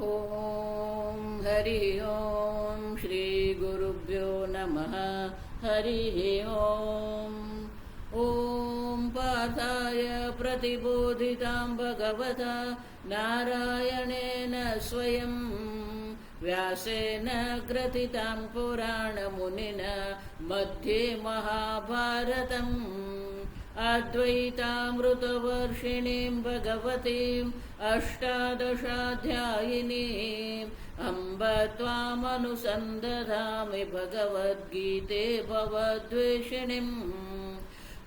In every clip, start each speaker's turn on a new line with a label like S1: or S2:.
S1: ॐ हरि ओम श्री गुरुभ्यो नमः। हरि ओम। ॐ पार्थाय प्रतिबोधितां भगवता नारायणेन स्वयं व्यासेन ग्रथितां पुराणमुनिना मध्ये महाभारतम् अद्वैतामृतवर्षिणीं भगवतीम् अष्टादशाध्यायिनीम् अम्ब त्वामनुसन्दधामि भगवद्गीते भवद्वेषिणीम्।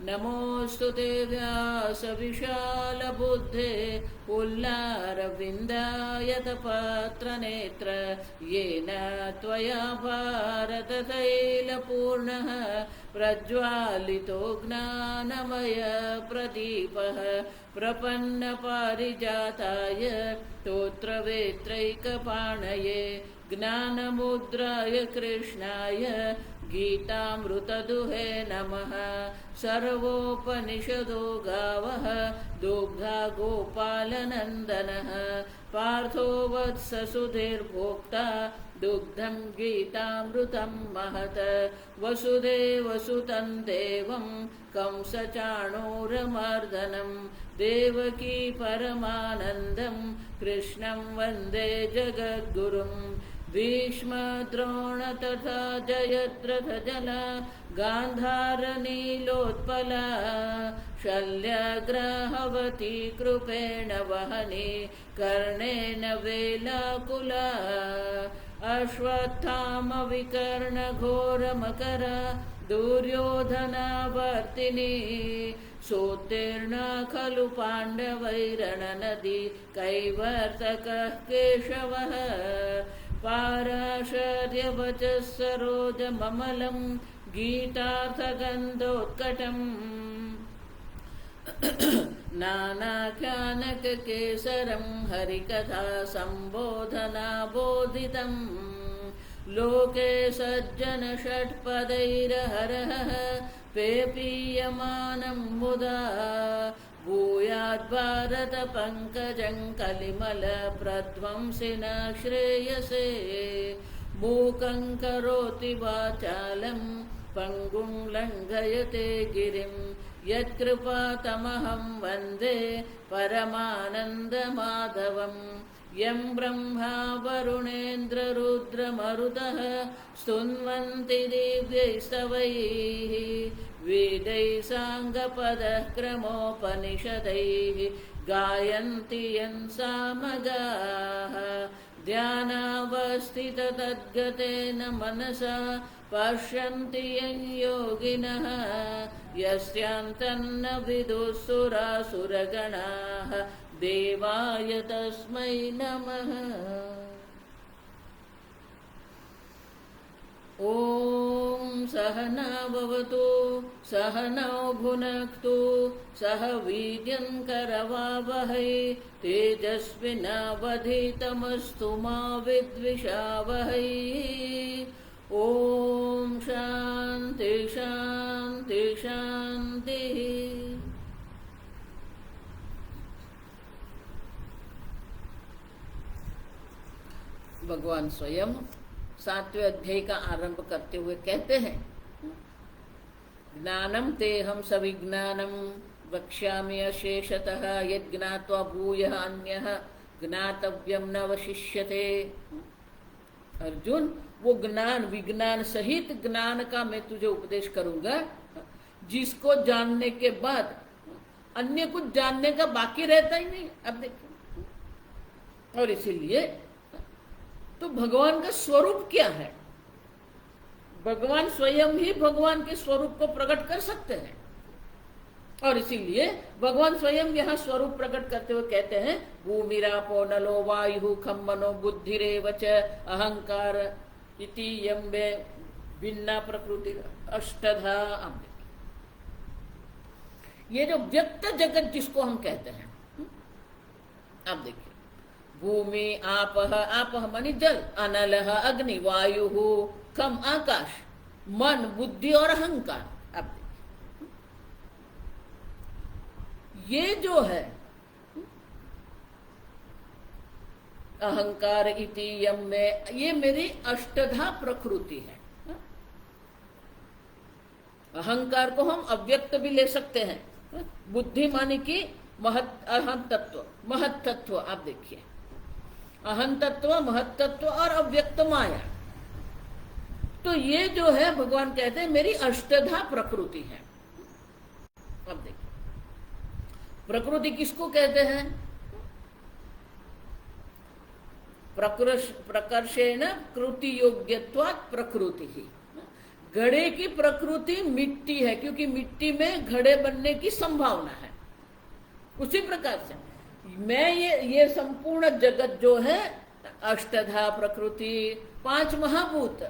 S1: नमोऽस्तु ते व्यासविशालबुद्धे पुल्लारविन्दायतपत्रनेत्र येन त्वया भारततैलपूर्णः प्रज्वालितो ज्ञानमय प्रदीपः प्रपन्नपारिजाताय स्तोत्रवेत्रैकपाणये ज्ञानमुद्राय कृष्णाय गीतामृतदुहे नमः। सर्वोपनिषदो गावः दुग्धा गोपालनन्दनः पार्थो वत्स सुधीर्भोक्ता दुग्धं गीतामृतं महत्। वसुदेवसुतं देवं कंसचाणूरमर्दनं देवकी परमानन्दं कृष्णं वन्दे जगद्गुरुं। भीष्मद्रोण तथा जयद्रथजला गान्धारनीलोत्पला शल्यग्राहवती कृपेण वहनी कर्णेन वेलाकुला। अश्वत्थामविकर्णघोरमकरा दुर्योधनावर्तिनी सोत्तीर्णा खलु पाण्डवैरणनदी कैवर्तकः केशवः। पाराशर्यवचः सरोजममलं गीतार्थगन्धोत्कटम् नानाख्यानककेसरं हरिकथा सम्बोधनाबोधितम्। लोके सज्जनषट्पदैरहरः पेपीयमानं मुदा भूयाद्भारतपङ्कजं कलिमलप्रध्वंसिन श्रेयसे। मूकं करोति वाचालं पङ्गुं लङ्घयते गिरिं यत्कृपातमहं वन्दे परमानन्दमाधवम्। यं ब्रह्मा वरुणेन्द्ररुद्रमरुतः स्तुन्वन्ति दिव्यैस्तवैः वेदैः साङ्गपदः क्रमोपनिषदैः गायन्ति यं सामगाः। ध्यानावस्थिततद्गतेन मनसा पश्यन्ति यं योगिनः यस्यान्तन्न विदुःसुरासुरगणाः देवाय तस्मै नमः। ॐ सहना भवतु सहनौ भुनक्तु सह वीर्यं करवावहै तेजस्विनावधीतमस्तु मा विद्विषावहै। ॐ शान्ति शान्ति शान्तिः। भगवान स्वयं 7वें अध्याय का आरंभ करते हुए कहते हैं, ज्ञानम तेहम सविज्ञानम वक्ष्यामि अशेषतः यज्ञात्वा भूयः अन्यः ज्ञातव्यम न वशिष्यते। अर्जुन, वो ज्ञान विज्ञान सहित ज्ञान का मैं तुझे उपदेश करूंगा जिसको जानने के बाद अन्य कुछ जानने का बाकी रहता ही नहीं। अब देखो, और इसीलिए तो भगवान का स्वरूप क्या है? भगवान स्वयं ही भगवान के स्वरूप को प्रकट कर सकते हैं, और इसीलिए भगवान स्वयं यह स्वरूप प्रकट करते हुए कहते हैं, भूमिरापो नलो वायु खम मनो बुद्धिरेव च अहंकार इति यम्बे भिन्ना प्रकृति अष्टधा। ये जो व्यक्त जगत जिसको हम कहते हैं, आप देखिए, भूमि आपः, आपः मानी जल, अनलः अग्नि, वायु खम आकाश, मन बुद्धि और अहंकार। अब ये जो है अहंकार इति यम में, ये मेरी अष्टधा प्रकृति है। अहंकार को हम अव्यक्त भी ले सकते हैं। बुद्धि माने कि अहम तत्व, महत तत्व। आप देखिए, अहम तत्व, महत तत्व और अव्यक्त माया, तो ये जो है भगवान कहते हैं मेरी अष्टधा प्रकृति है। अब देखिए, प्रकृति किसको कहते हैं? प्रकर्षेण कृति योग्यत्वात् प्रकृति ही। घड़े की प्रकृति मिट्टी है, क्योंकि मिट्टी में घड़े बनने की संभावना है। उसी प्रकार से मैं ये संपूर्ण जगत जो है, अष्टधा प्रकृति, 5 महाभूत,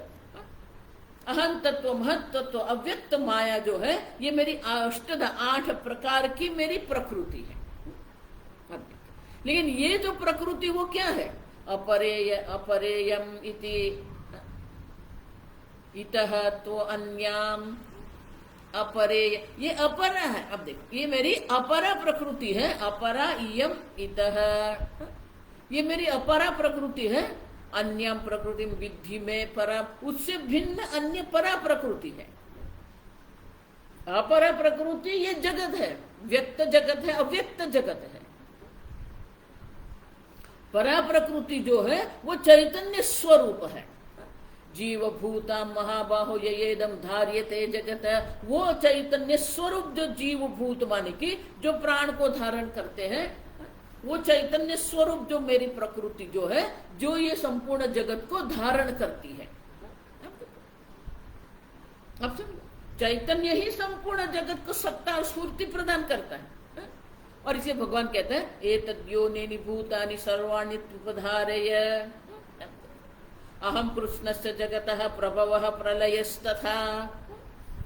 S1: अहम तत्व, महत तत्व, अव्यक्त माया जो है, ये मेरी अष्टधा 8 प्रकार की मेरी प्रकृति है। लेकिन ये जो प्रकृति वो क्या है? अपरेय, अपरेयम इति, इतः तो अन्याम, अपरेय, ये अपरा है। अब देखो, ये मेरी अपरा प्रकृति है। अपरा इयम इतः, ये मेरी अपरा प्रकृति है। अन्यम प्रकृति विद्धि में परा, उससे भिन्न अन्य परा प्रकृति है। अपरा प्रकृति ये जगत है, व्यक्त जगत है, अव्यक्त जगत है। परा प्रकृति जो है वो चैतन्य स्वरूप है। जीव भूता महाबाहो येदम धार्यते जगत, वो चैतन्य स्वरूप जो जीव भूत माने कि जो प्राण को धारण करते हैं, वो चैतन्य स्वरूप जो मेरी प्रकृति जो है, जो ये संपूर्ण जगत को धारण करती है। अब समझो, चैतन्य ही संपूर्ण जगत को सत्ता और स्फूर्ति प्रदान करता है। और इसे भगवान कहते हैं एतद्योनिनि भूतानि सर्वाणि उपधारय, अहम कृष्णस्य जगतः प्रभवः प्रलयस्तथा।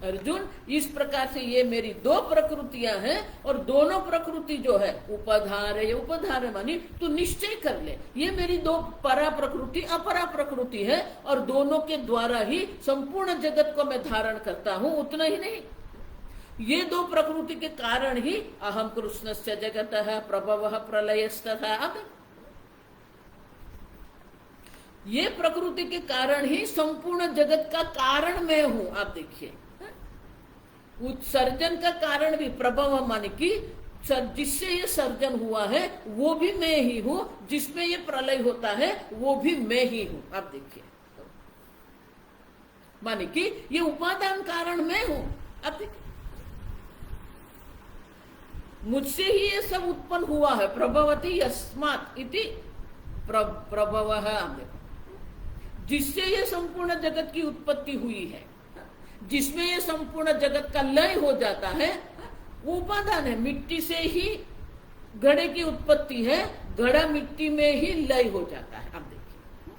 S1: अर्जुन, इस प्रकार से ये मेरी 2 प्रकृतियां हैं, और दोनों प्रकृति जो है उपधारय, उपधारय मानी तू निश्चय कर ले, ये मेरी 2 परा प्रकृति, अपरा प्रकृति है, और दोनों के द्वारा ही संपूर्ण जगत को मैं धारण करता हूं। उतना ही नहीं, ये 2 प्रकृति के कारण ही अहम कृष्णस्य जगतः प्रभवः प्रलयस्तथा। अब ये प्रकृति के कारण ही संपूर्ण जगत का कारण मैं हूं। आप देखिए, उत्सर्जन का कारण भी प्रभव माने कि जिससे ये सर्जन हुआ है वो भी मैं ही हूं, जिसमें ये प्रलय होता है वो भी मैं ही हूं। आप देखिए, माने कि ये उपादान कारण मैं हूं। आप देखिए, मुझसे ही ये सब उत्पन्न हुआ है। प्रभवती यस्मात् इति प्रभवः, जिससे ये संपूर्ण जगत की उत्पत्ति हुई है, जिसमें ये संपूर्ण जगत का लय हो जाता है, वो उपादान है। मिट्टी से ही घड़े की उत्पत्ति है, घड़ा मिट्टी में ही लय हो जाता है। अब देखिए,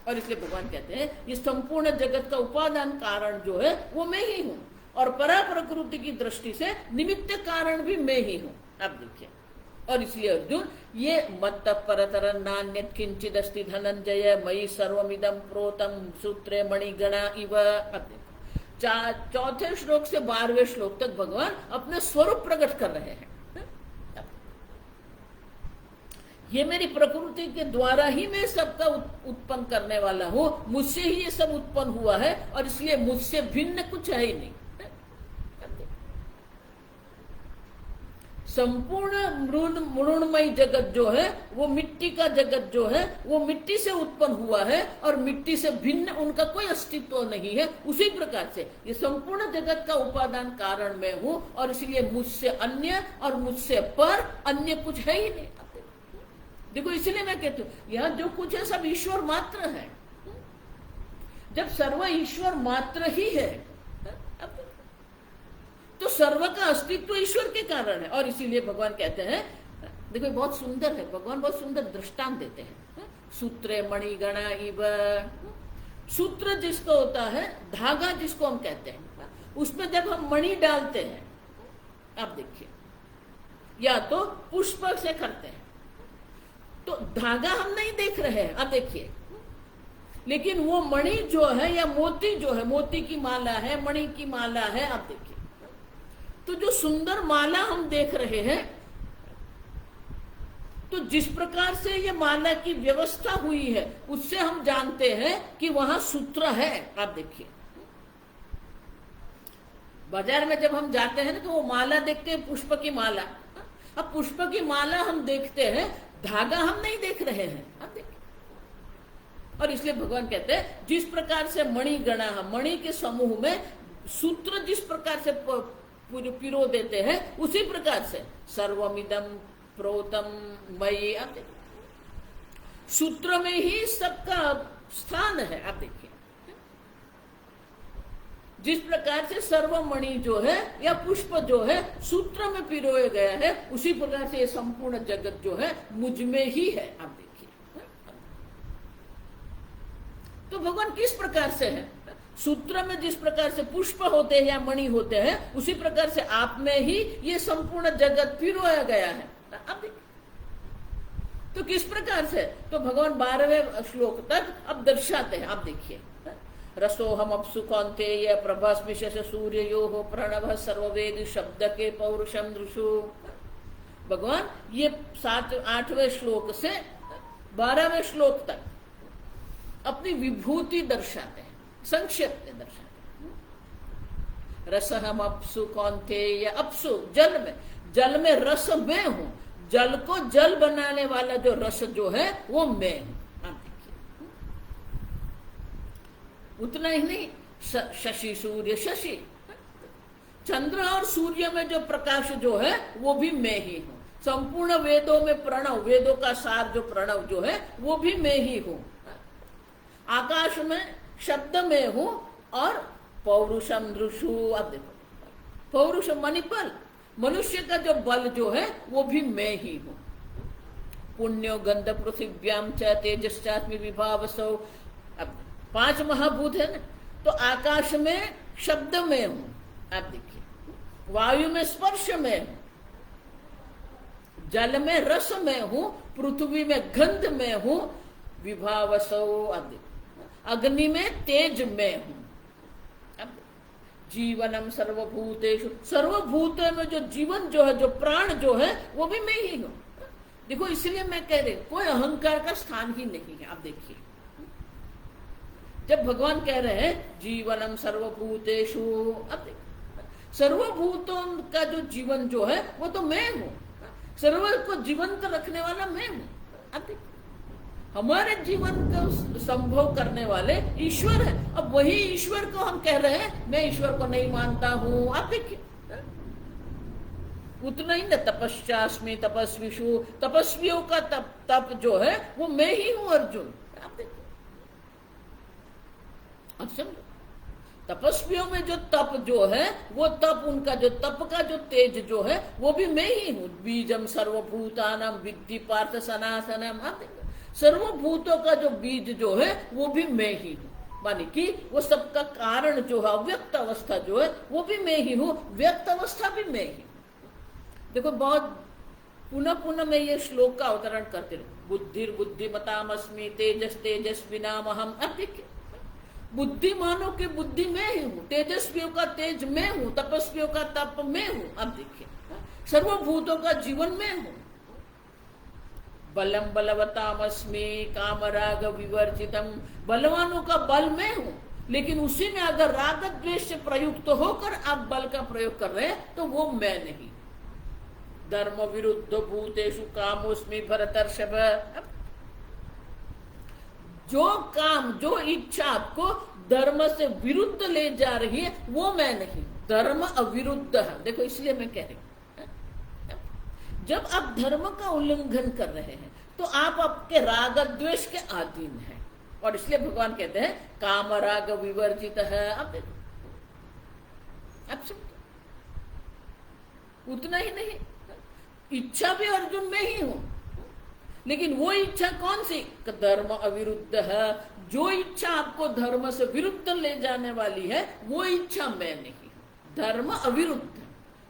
S1: और इसलिए भगवान कहते हैं ये संपूर्ण जगत का उपादान कारण जो है वो मैं ही हूं, और परा प्रकृति की दृष्टि से निमित्त कारण भी मैं ही हूं। अब देखिए, और इसलिए अर्जुन, ये मत्त परतर नान्यत् किंचिद अस्ति धनंजय मयि सर्वमिदं प्रोतम सूत्रे मणिगणा इव। चौथे श्लोक से 12वें श्लोक तक भगवान अपने स्वरूप प्रकट कर रहे हैं। ये मेरी प्रकृति के द्वारा ही मैं सबका उत्पन्न करने वाला हूं, मुझसे ही ये सब उत्पन्न हुआ है, और इसलिए मुझसे भिन्न कुछ है ही नहीं। संपूर्ण मृणमयी जगत जो है, वो मिट्टी का जगत जो है, वो मिट्टी से उत्पन्न हुआ है, और मिट्टी से भिन्न उनका कोई अस्तित्व नहीं है। उसी प्रकार से ये संपूर्ण जगत का उपादान कारण मैं हूं, और इसलिए मुझसे अन्य और मुझसे पर अन्य कुछ है ही नहीं। देखो, इसलिए मैं कहती हूँ, यहाँ जो कुछ है सब ईश्वर मात्र है। जब सर्व ईश्वर मात्र ही है, तो सर्व का अस्तित्व ईश्वर के कारण है। और इसीलिए भगवान कहते हैं, देखो बहुत सुंदर है, भगवान बहुत सुंदर दृष्टांत देते हैं। सूत्रे मणिगणा इव, सूत्र जिसको होता है, धागा जिसको हम कहते हैं, उसमें जब हम मणि डालते हैं, आप देखिए, या तो पुष्प से करते हैं, तो धागा हम नहीं देख रहे हैं। अब देखिए, लेकिन वो मणि जो है या मोती जो है, मोती की माला है, मणि की माला है, आप देखिए, तो जो सुंदर माला हम देख रहे हैं, तो जिस प्रकार से ये माला की व्यवस्था हुई है उससे हम जानते हैं कि वहां सूत्र है। आप देखिए बाजार में जब हम जाते हैं ना तो वो माला देखते हैं, पुष्प की माला। अब पुष्प की माला हम देखते हैं, धागा हम नहीं देख रहे हैं। आप देखिए, और इसलिए भगवान कहते हैं जिस प्रकार से मणि गणा, मणि के समूह में सूत्र जिस प्रकार से पिरो देते हैं उसी प्रकार से सर्वमिदम प्रोतम मयि, आप देखिए सूत्र में ही सबका स्थान है। आप देखिए जिस प्रकार से सर्वमणि जो है या पुष्प जो है सूत्र में पिरोया गया है, उसी प्रकार से ये संपूर्ण जगत जो है मुझ में ही है। आप देखिए तो भगवान किस प्रकार से है, सूत्र में जिस प्रकार से पुष्प होते हैं या मणि होते हैं उसी प्रकार से आप में ही ये संपूर्ण जगत पिरोया गया है। अब देखिए तो किस प्रकार से, तो भगवान 12वें श्लोक तक अब दर्शाते हैं। आप देखिए रसोहम अपसु कौन्तेय प्रभास्मिश सूर्ययोः प्रणव सर्ववेद शब्द के पौरुषम दृशु। भगवान ये 8वें श्लोक से 12वें श्लोक तक अपनी विभूति दर्शाते हैं, संक्षेप में दर्शाते हैं। रसहम अपसु कौन्तेय, अपसु जल में रस में हूं, जल को जल बनाने वाला जो रस जो है वो मैं हूं। उतना ही नहीं, शशि सूर्य, शशि चंद्र और सूर्य में जो प्रकाश जो है वो भी मैं ही हूं। संपूर्ण वेदों में प्रणव, वेदों का सार जो प्रणव जो है वो भी मैं ही हूं। आकाश में शब्द में हूं और पौरुषम दृशु। अब देखो पौरुष मणिपल, मनुष्य का जो बल जो है वो भी मैं ही हूं। पुण्यो गंध पृथिव्याम च तेजश्चास्मि विभावसौ। अब 5 महाभूत है ना, तो आकाश में शब्द में हूं। आप देखिए वायु में स्पर्श में हूं, जल में रस में हूं, पृथ्वी में गंध में हूं, विभावसौ। आप देखिए अग्नि में तेज में हूं। अब जीवनम सर्वभूतेषु, सर्वभूतों में जो जीवन जो है, जो प्राण जो है वो भी मैं ही हूं। देखो इसलिए मैं कह रही कोई अहंकार का स्थान ही नहीं है। आप देखिए जब भगवान कह रहे हैं जीवनम सर्वभूतेषु, अब देखिए सर्वभूतों का जो जीवन जो है वो तो मैं हूं, सर्व को जीवंत रखने वाला मैं हूं। अब देखिए हमारे जीवन को संभव करने वाले ईश्वर है। अब वही ईश्वर को हम कह रहे हैं मैं ईश्वर को नहीं मानता हूं। आप देखिए उतना ही न तपस्यास्मि तपस्विषु, तपस्वियों का तप जो है वो मैं ही हूं अर्जुन। आप देखिए अब समझो तपस्वियों में जो तप जो है वो तप, उनका जो तप का जो तेज जो है वो भी मैं ही हूं। बीजम सर्वभूतानां विद्धि पार्थ सनातनम। आप देखिए सर्वभूतों का जो बीज जो है वो भी मैं ही हूं, मानी कि वो सबका कारण जो है अव्यक्त अवस्था जो है वो भी मैं ही हूं, व्यक्त अवस्था भी मैं ही। देखो बहुत पुनः पुनः मैं ये श्लोक का अवतरण करते रहूं। बुद्धिर बुद्धिमतामस्मि तेजस तेजस्विनामहम। अब देखिए बुद्धिमानों की बुद्धि मैं ही हूं, तेजस्वियों का तेज मैं हूं, तपस्वियों का तप मैं हूं। अब देखिए सर्वभूतों का जीवन मैं हूं। बलम बलवतामस्मि कामराग विवर्जितम, बलवानों का बल मैं हूं, लेकिन उसी में अगर राग द्वेष से प्रयुक्त होकर आप बल का प्रयोग कर रहे हैं तो वो मैं नहीं। धर्म विरुद्ध भूतेषु कामोस्मि भरतर्षभ। जो काम जो इच्छा आपको धर्म से विरुद्ध ले जा रही है वो मैं नहीं, धर्म अविरुद्ध है। देखो इसलिए मैं कह रही हूं जब आप धर्म का उल्लंघन कर रहे हैं तो आप आपके राग द्वेष के अधीन हैं, और इसलिए भगवान कहते हैं काम राग विवर्जित है। अब देखो अब समझो उतना ही नहीं, इच्छा भी अर्जुन में ही हूं, लेकिन वो इच्छा कौन सी, धर्म अविरुद्ध है। जो इच्छा आपको धर्म से विरुद्ध ले जाने वाली है वो इच्छा मैं नहीं, धर्म अविरुद्ध।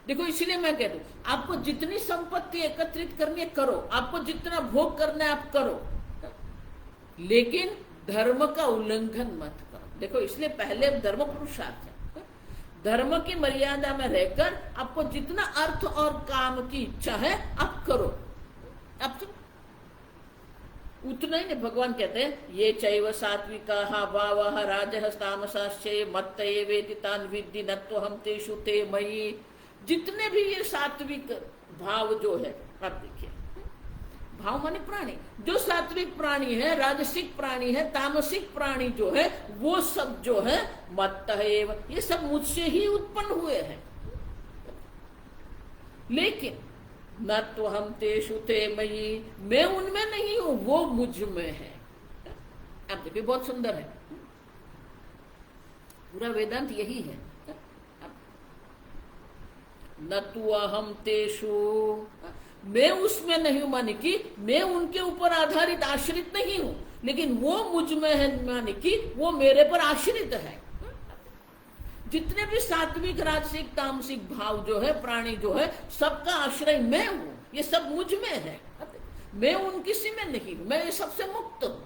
S1: देखो इसलिए मैं कह दूं आपको जितनी संपत्ति एकत्रित करनी है करो, आपको जितना भोग करना है आप करो, लेकिन धर्म का उल्लंघन मत करो। देखो इसलिए पहले धर्म पुरुषार्थ है, धर्म की मर्यादा में रहकर आपको जितना अर्थ और काम की इच्छा है आप करो। अब नहीं नहीं, भगवान कहते हैं ये चैव सात्विका भावः राजहस्तामसाश्चैव मत्त एवेति तान् विद्धि न त्वहं तेषु ते मयि। जितने भी ये सात्विक भाव जो है, आप देखिए, भाव माने प्राणी, जो सात्विक प्राणी है, राजसिक प्राणी है, तामसिक प्राणी जो है, वो सब जो है मत्त एव, ये सब मुझसे ही उत्पन्न हुए हैं। लेकिन न तो हम तेषु ते मयि, मैं उनमें नहीं हूं, वो मुझ में है। अब देखिए बहुत सुंदर है, पूरा वेदांत यही है। न तु अहम तेषु, मैं उसमें नहीं हूं माने कि मैं उनके ऊपर आधारित आश्रित नहीं हूं, लेकिन वो मुझ में है माने कि वो मेरे पर आश्रित है। जितने भी सात्विक राजसिक तामसिक भाव जो है, प्राणी जो है, सबका आश्रय मैं हूं, ये सब मुझ में है, मैं उन किसी में नहीं हूं, मैं ये सबसे मुक्त हूं।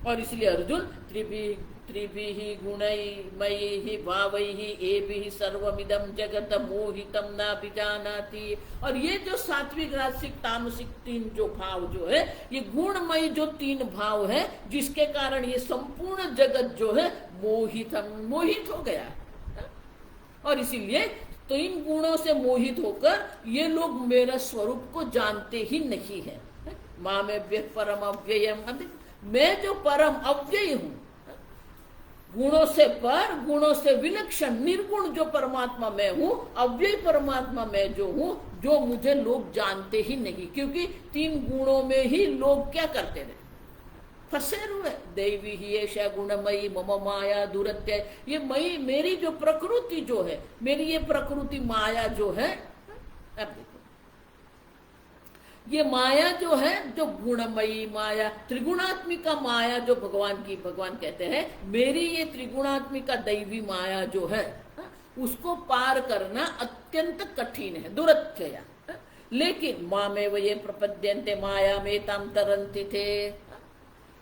S1: और इसलिए अर्जुन त्रिभिः गुणैर्मयैः भावैः एभिः सर्वमिदं जगत मोहितं नाभिजानाति। और ये जो सात्विक राजसिक तामसिक तीन जो भाव जो है, ये गुणमयी जो तीन भाव है, जिसके कारण ये संपूर्ण जगत जो है मोहित हो गया है। और इसीलिए तो इन गुणों से मोहित होकर ये लोग मेरा स्वरूप को जानते ही नहीं है। मामेभ्यः परम अव्ययम्, मैं जो परम अव्यय हूं, गुणों से पर, गुणों से विलक्षण निर्गुण जो परमात्मा मैं हूं, अव्यय परमात्मा मैं जो हूं, जो मुझे लोग जानते ही नहीं। क्योंकि तीन गुणों में ही लोग क्या करते रहे, फंसे हुए। दैवी ही ऐसा गुणमयी मम माया दुरत्य, ये मई मेरी जो प्रकृति जो है, मेरी ये प्रकृति माया जो है, अब देखो ये माया जो है, जो गुणमयी माया, त्रिगुणात्मिका माया जो भगवान कहते हैं, मेरी ये त्रिगुणात्मिका दैवी माया जो है, उसको पार करना अत्यंत कठिन है, दुरत्यया। लेकिन मामेव ये प्रपद्यन्ते माया में ताम तरन्ति थे,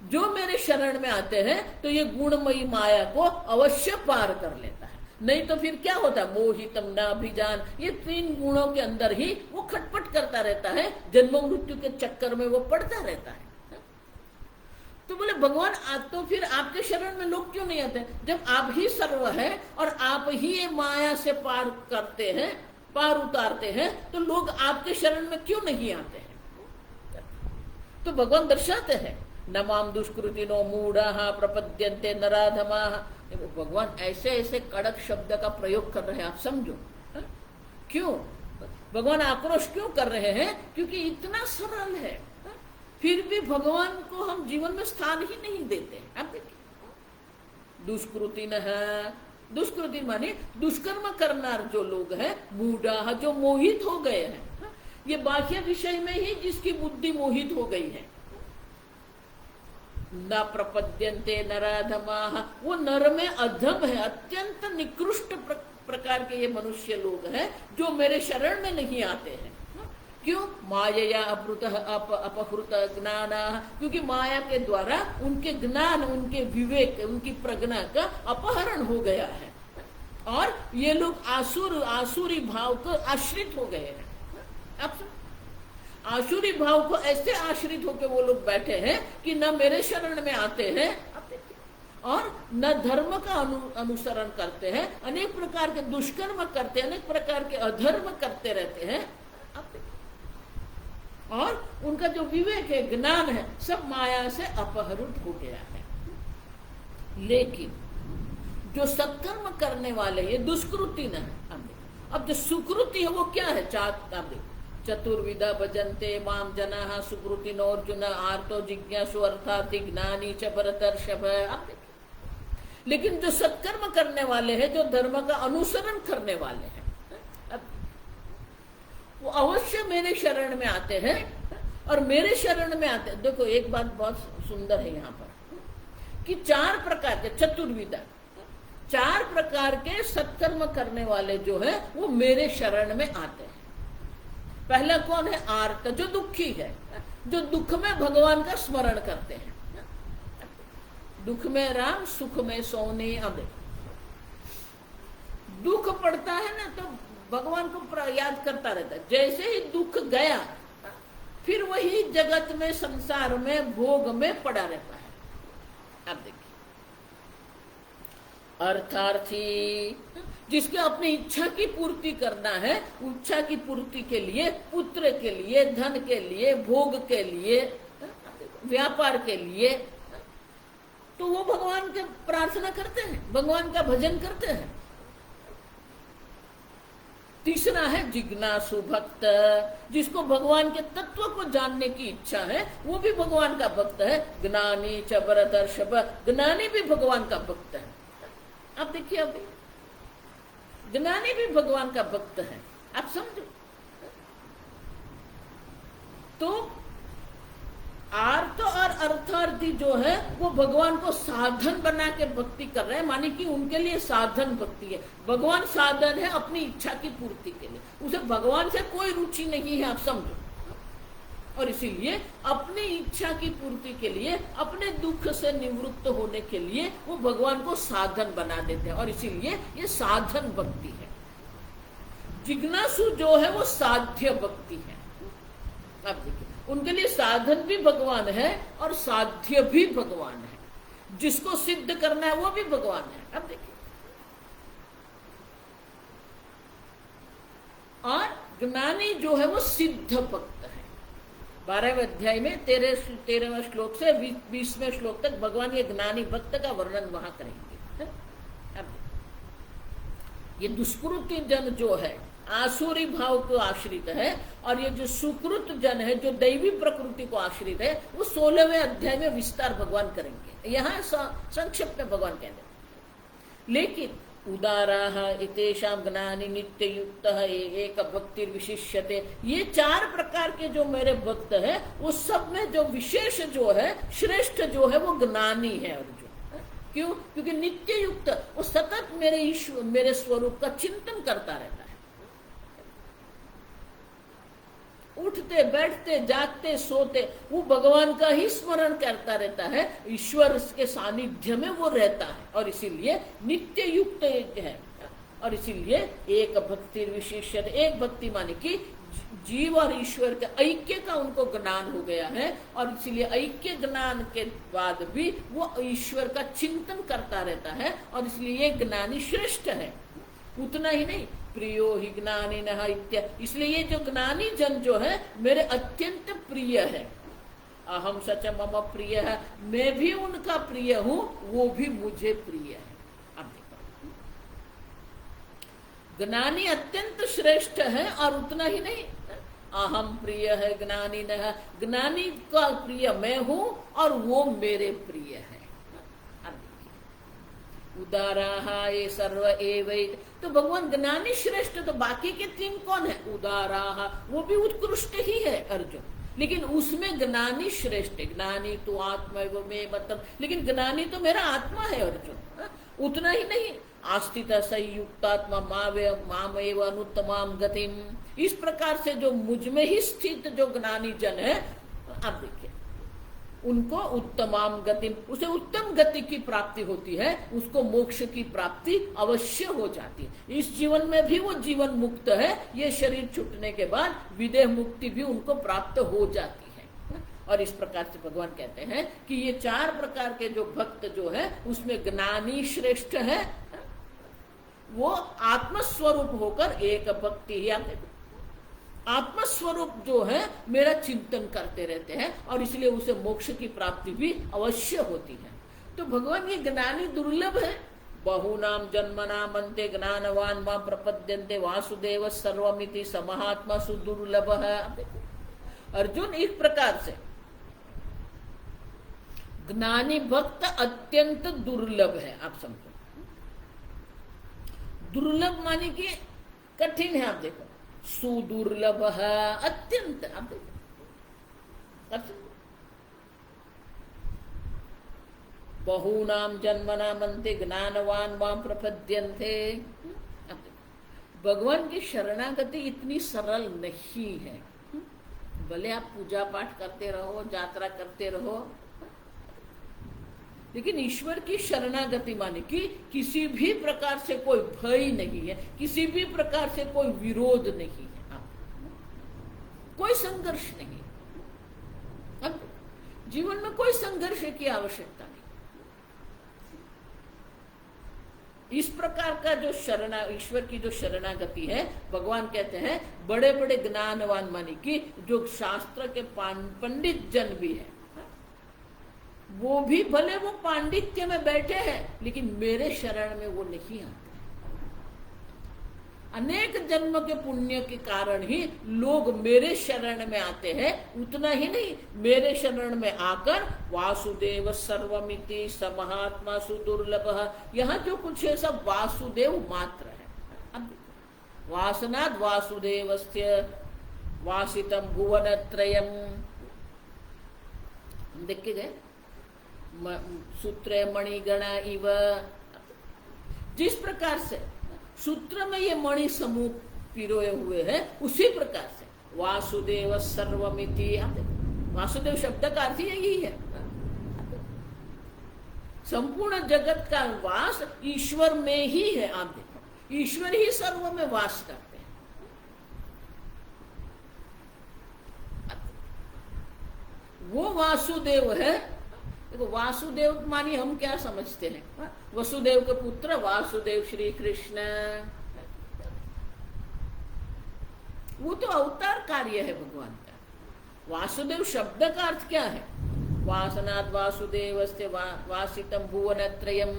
S1: जो मेरे शरण में आते हैं तो ये गुणमयी माया को अवश्य पार कर लेता है। नहीं तो फिर क्या होता है, मोहितम नाभिजान, ये तीन गुणों के अंदर ही वो खटपट करता रहता है, जन्म मृत्यु के चक्कर में वो पड़ता रहता है। तो बोले भगवान तो फिर आपके शरण में लोग क्यों नहीं आते? जब आप ही सर्व है और आप ही ये माया से पार करते हैं, पार उतारते हैं, तो लोग आपके शरण में क्यों नहीं आते हैं? तो भगवान दर्शाते हैं, न माम दुष्कृतिनो मूढ़ा प्रपद्यन्ते नराधमाः। भगवान ऐसे ऐसे कड़क शब्द का प्रयोग कर रहे हैं, आप समझो। क्यों भगवान आक्रोश क्यों कर रहे हैं? क्योंकि इतना सरल है, फिर भी भगवान को हम जीवन में स्थान ही नहीं देते। आप देखिए, दुष्कृति न है, दुष्कृति माने दुष्कर्म करनार जो लोग हैं, मूढ़ा जो मोहित हो गए हैं, ये बाह्य विषय में ही जिसकी बुद्धि मोहित हो गई है। न प्रपद्यन्ते नराधमाः, वो नर में अधम है, अत्यंत निकृष्ट प्रकार के ये मनुष्य लोग हैं जो मेरे शरण में नहीं आते हैं। क्यों? मायया अपहृत ज्ञान, क्योंकि माया के द्वारा उनके ज्ञान, उनके विवेक, उनकी प्रज्ञा का अपहरण हो गया है, और ये लोग आसुरी भाव को आश्रित हो गए हैं। अब आसुरी भाव को ऐसे आश्रित होकर वो लोग बैठे हैं कि न मेरे शरण में आते हैं और न धर्म का अनुसरण करते हैं, अनेक प्रकार के दुष्कर्म करते हैं, अनेक प्रकार के अधर्म करते रहते हैं, और उनका जो विवेक है, ज्ञान है, सब माया से अपहृत हो गया है। लेकिन जो सत्कर्म करने वाले, ये दुष्कृति न है। अब जो सुकृति है वो क्या है? चतुर्विधा भजन्ते माम जनाः सुकृतिनो अर्जुन आर्तो जिज्ञासु अर्थार्थी ज्ञानी च भरतर्षभ। लेकिन जो सत्कर्म करने वाले हैं, जो धर्म का अनुसरण करने वाले हैं, वो अवश्य मेरे शरण में आते हैं, और मेरे शरण में आते हैं। देखो एक बात बहुत सुंदर है यहाँ पर, कि चार प्रकार के चतुर्विधा, चार प्रकार के सत्कर्म करने वाले जो है वो मेरे शरण में आते हैं। पहला कौन है? आर्त, जो दुखी है, जो दुख में भगवान का स्मरण करते हैं। दुख में राम, सुख में सोने। अब दुख पड़ता है ना तो भगवान को याद करता रहता है। जैसे ही दुख गया, फिर वही जगत में, संसार में, भोग में पड़ा रहता है। अब देखिए, अर्थार्थी जिसके अपनी इच्छा की पूर्ति करना है, इच्छा की पूर्ति के लिए, पुत्र के लिए, धन के लिए, भोग के लिए, व्यापार के लिए, तो वो भगवान के प्रार्थना करते हैं, भगवान का भजन करते हैं। तीसरा है जिज्ञासु भक्त, जिसको भगवान के तत्व को जानने की इच्छा है, वो भी भगवान का भक्त है। ज्ञानी च भरतर्षभ, ज्ञानी भी भगवान का भक्त है। आप देखिए, अभी ज्ञानी भी भगवान का भक्त है, आप समझो। तो आर्त और अर्थार्थी जो है वो भगवान को साधन बना के भक्ति कर रहे हैं, माने कि उनके लिए साधन भक्ति है। भगवान साधन है अपनी इच्छा की पूर्ति के लिए, उसे भगवान से कोई रुचि नहीं है, आप समझो। और इसीलिए अपनी इच्छा की पूर्ति के लिए, अपने दुख से निवृत्त होने के लिए वो भगवान को साधन बना देते हैं, और इसीलिए ये साधन भक्ति है। जिज्ञासु जो है वो साध्य भक्ति है। आप देखिए, उनके लिए साधन भी भगवान है और साध्य भी भगवान है। जिसको सिद्ध करना है वो भी भगवान है। अब देखिए, और ज्ञानी जो है वो सिद्ध भक्त है। 12वें अध्याय में 13वें श्लोक से 20वें श्लोक तक भगवान ये ज्ञानी भक्त का वर्णन वहां करेंगे। अब ये दुष्कृति जन जो है आसुरी भाव को आश्रित है, और ये जो सुकृत जन है जो दैवी प्रकृति को आश्रित है, वो 16वें अध्याय में विस्तार भगवान करेंगे। यहाँ संक्षेप में भगवान कहते हैं, लेकिन उदाराः इतेषां ज्ञानी नित्य युक्त एक भक्ति विशिष्यते, ये 4 प्रकार के जो मेरे भक्त है, वो सब में जो विशेष जो है, श्रेष्ठ जो है, वो ज्ञानी है। अर्जुन, क्यों? क्योंकि नित्य युक्त, वो सतत मेरे स्वरूप का चिंतन करता रहता है। उठते बैठते जागते सोते वो भगवान का ही स्मरण करता रहता है, ईश्वर के सानिध्य में वो रहता है, और इसीलिए नित्य युक्त है। और इसीलिए एक भक्ति विशेष, एक भक्ति माने कि जीव और ईश्वर के ऐक्य का उनको ज्ञान हो गया है, और इसीलिए ऐक्य ज्ञान के बाद भी वो ईश्वर का चिंतन करता रहता है, और इसलिए ये ज्ञानी श्रेष्ठ है। उतना ही नहीं, प्रियो ही ज्ञानी न इत्या, इसलिए ये जो ज्ञानी जन जो है मेरे अत्यंत प्रिय है। अहम सच मम प्रिय है, मैं भी उनका प्रिय हूं, वो भी मुझे प्रिय है। अब देखो, ज्ञानी अत्यंत श्रेष्ठ है, और उतना ही नहीं, अहम प्रिय है ज्ञानी न, ज्ञानी का प्रिय मैं हूं और वो मेरे प्रिय है। उदाराः ये सर्व एवैत, तो भगवान ज्ञानी श्रेष्ठ, तो बाकी के 3 कौन है? उदाराः, वो भी उत्कृष्ट ही है अर्जुन, लेकिन उसमें ज्ञानी श्रेष्ठ। ज्ञानी तो आत्मा वो में, मतलब, लेकिन ज्ञानी तो मेरा आत्मा है अर्जुन। उतना ही नहीं, आस्थित संयुक्तात्मा मामेव अनुत्तमाम गतिम, इस प्रकार से जो मुझ में ही स्थित जो ज्ञानी जन है, आप देखिए, उनको उत्तमाम गति, उसे उत्तम गति की प्राप्ति होती है, उसको मोक्ष की प्राप्ति अवश्य हो जाती है। इस जीवन में भी वो जीवन मुक्त है, ये शरीर छूटने के बाद विदेह मुक्ति भी उनको प्राप्त हो जाती है। और इस प्रकार से भगवान कहते हैं कि ये 4 प्रकार के जो भक्त जो है, उसमें ज्ञानी श्रेष्ठ है, वो आत्मस्वरूप होकर एक भक्ति ही, आप देखो, आत्मस्वरूप जो है मेरा चिंतन करते रहते हैं, और इसलिए उसे मोक्ष की प्राप्ति भी अवश्य होती है। तो भगवान ये ज्ञानी दुर्लभ है। बहुनाम जन्मनाम अन्ते ज्ञानवान मां प्रपद्यन्ते वासुदेव सर्वमिति समहात्मा सुदुर्लभ है। अर्जुन, एक प्रकार से ज्ञानी भक्त अत्यंत दुर्लभ है, आप समझो। दुर्लभ माने कि कठिन है, आप देखो, सुदुर्लभ है, अत्यंत। आप देखो, बहुनाम जन्मनाम अन्ते ज्ञानवान मां प्रपद्यन्ते। भगवान की शरणागति इतनी सरल नहीं है। भले आप पूजा पाठ करते रहो, यात्रा करते रहो, लेकिन ईश्वर की शरणागति माने कि किसी भी प्रकार से कोई भय नहीं है, किसी भी प्रकार से कोई विरोध नहीं है, कोई संघर्ष नहीं। जीवन में कोई संघर्ष की आवश्यकता नहीं। इस प्रकार का जो ईश्वर की जो शरणागति है, भगवान कहते हैं बड़े बड़े ज्ञानवान मानी कि जो शास्त्र के पंडित जन भी है, वो भी भले वो पांडित्य में बैठे हैं, लेकिन मेरे शरण में वो नहीं आते। अनेक जन्म के पुण्य के कारण ही लोग मेरे शरण में आते हैं। उतना ही नहीं, मेरे शरण में आकर वासुदेव सर्वमिति स महात्मा सुदुर्लभ, यहाँ जो कुछ है सब वासुदेव मात्र है। अब वासनाद वासुदेवस्य वासितम भुवनत्रयम, देख के गए सूत्र मणिगणा इव, जिस प्रकार से सूत्र में ये मणि समूह पिरोए हुए हैं, उसी प्रकार से वासुदेव सर्वमिति, वासुदेव शब्द का अर्थ यही है, संपूर्ण जगत का वास ईश्वर में ही है। आप देखो, ईश्वर ही सर्व में वास करते हैं। वो वासुदेव है। देखो, वासुदेव मानी हम क्या समझते हैं? वसुदेव के पुत्र वासुदेव श्री कृष्ण, वो तो अवतार कार्य है भगवान का। वासुदेव शब्द का अर्थ क्या है? वासनाद वासुदेवस्य वासितम भुवनत्रयम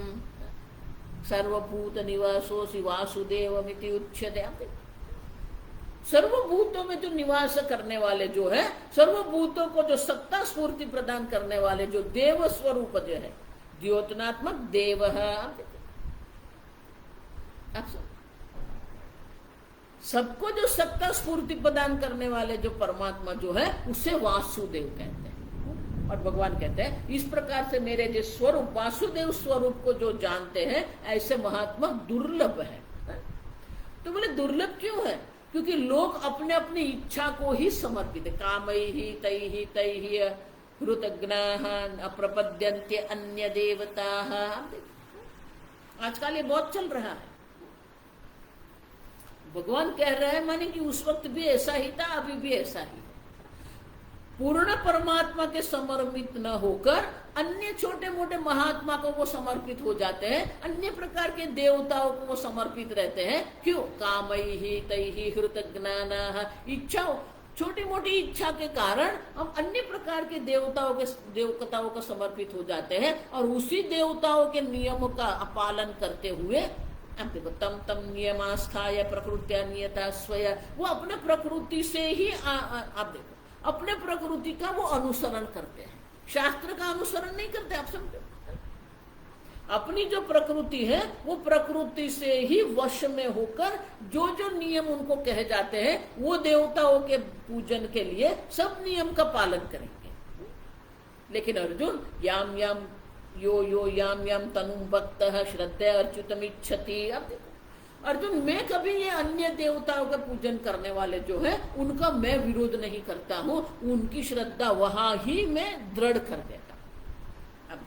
S1: सर्वभूत निवासोऽसि वासुदेवमिति उच्यते। सर्वभूतों में जो निवास करने वाले जो है, सर्वभूतों को जो सत्ता स्फूर्ति प्रदान करने वाले जो देव स्वरूप जो है, द्योतनात्मक देव है। सबको जो सत्ता स्फूर्ति प्रदान करने वाले जो परमात्मा जो है, उसे वासुदेव कहते हैं। और भगवान कहते हैं इस प्रकार से मेरे जो स्वरूप वासुदेव स्वरूप को जो जानते हैं, ऐसे महात्मा दुर्लभ है। तो बोले दुर्लभ क्यों है? क्योंकि लोग अपने अपनी इच्छा को ही समर्पित है। कामैहि तैहि तैहि हृतज्ञाः अप्रपद्यन्ते अन्य देवताः। आजकल ये बहुत चल रहा है। भगवान कह रहे हैं माने कि उस वक्त भी ऐसा ही था, अभी भी ऐसा ही है। पूर्ण परमात्मा के समर्पित न होकर अन्य छोटे मोटे महात्मा को वो समर्पित हो जाते हैं, अन्य प्रकार के देवताओं को वो समर्पित रहते हैं। क्यों? कामैहि तैहि हृतज्ञानाः, इच्छाओं, छोटी मोटी इच्छा के कारण हम अन्य प्रकार के देवताओं को समर्पित हो जाते हैं, और उसी देवताओं के नियमों का पालन करते हुए अब देखो तम तम नियमास्थाय प्रकृत्या नियता स्वया, वो अपने प्रकृति से ही आप देखो अपने प्रकृति का वो अनुसरण करते हैं, शास्त्र का अनुसरण नहीं करते। आप समझो, अपनी जो प्रकृति है वो प्रकृति से ही वश में होकर जो जो नियम उनको कहे जाते हैं, वो देवताओं के पूजन के लिए सब नियम का पालन करेंगे। लेकिन अर्जुन याम याम यो यो याम याम तनु भक्तः श्रद्धया अर्चितमिच्छति। अब देखो अर्जुन, मैं कभी ये अन्य देवताओं का पूजन करने वाले जो है उनका मैं विरोध नहीं करता हूँ, उनकी श्रद्धा वहां ही मैं दृढ़ कर देता हूँ। अब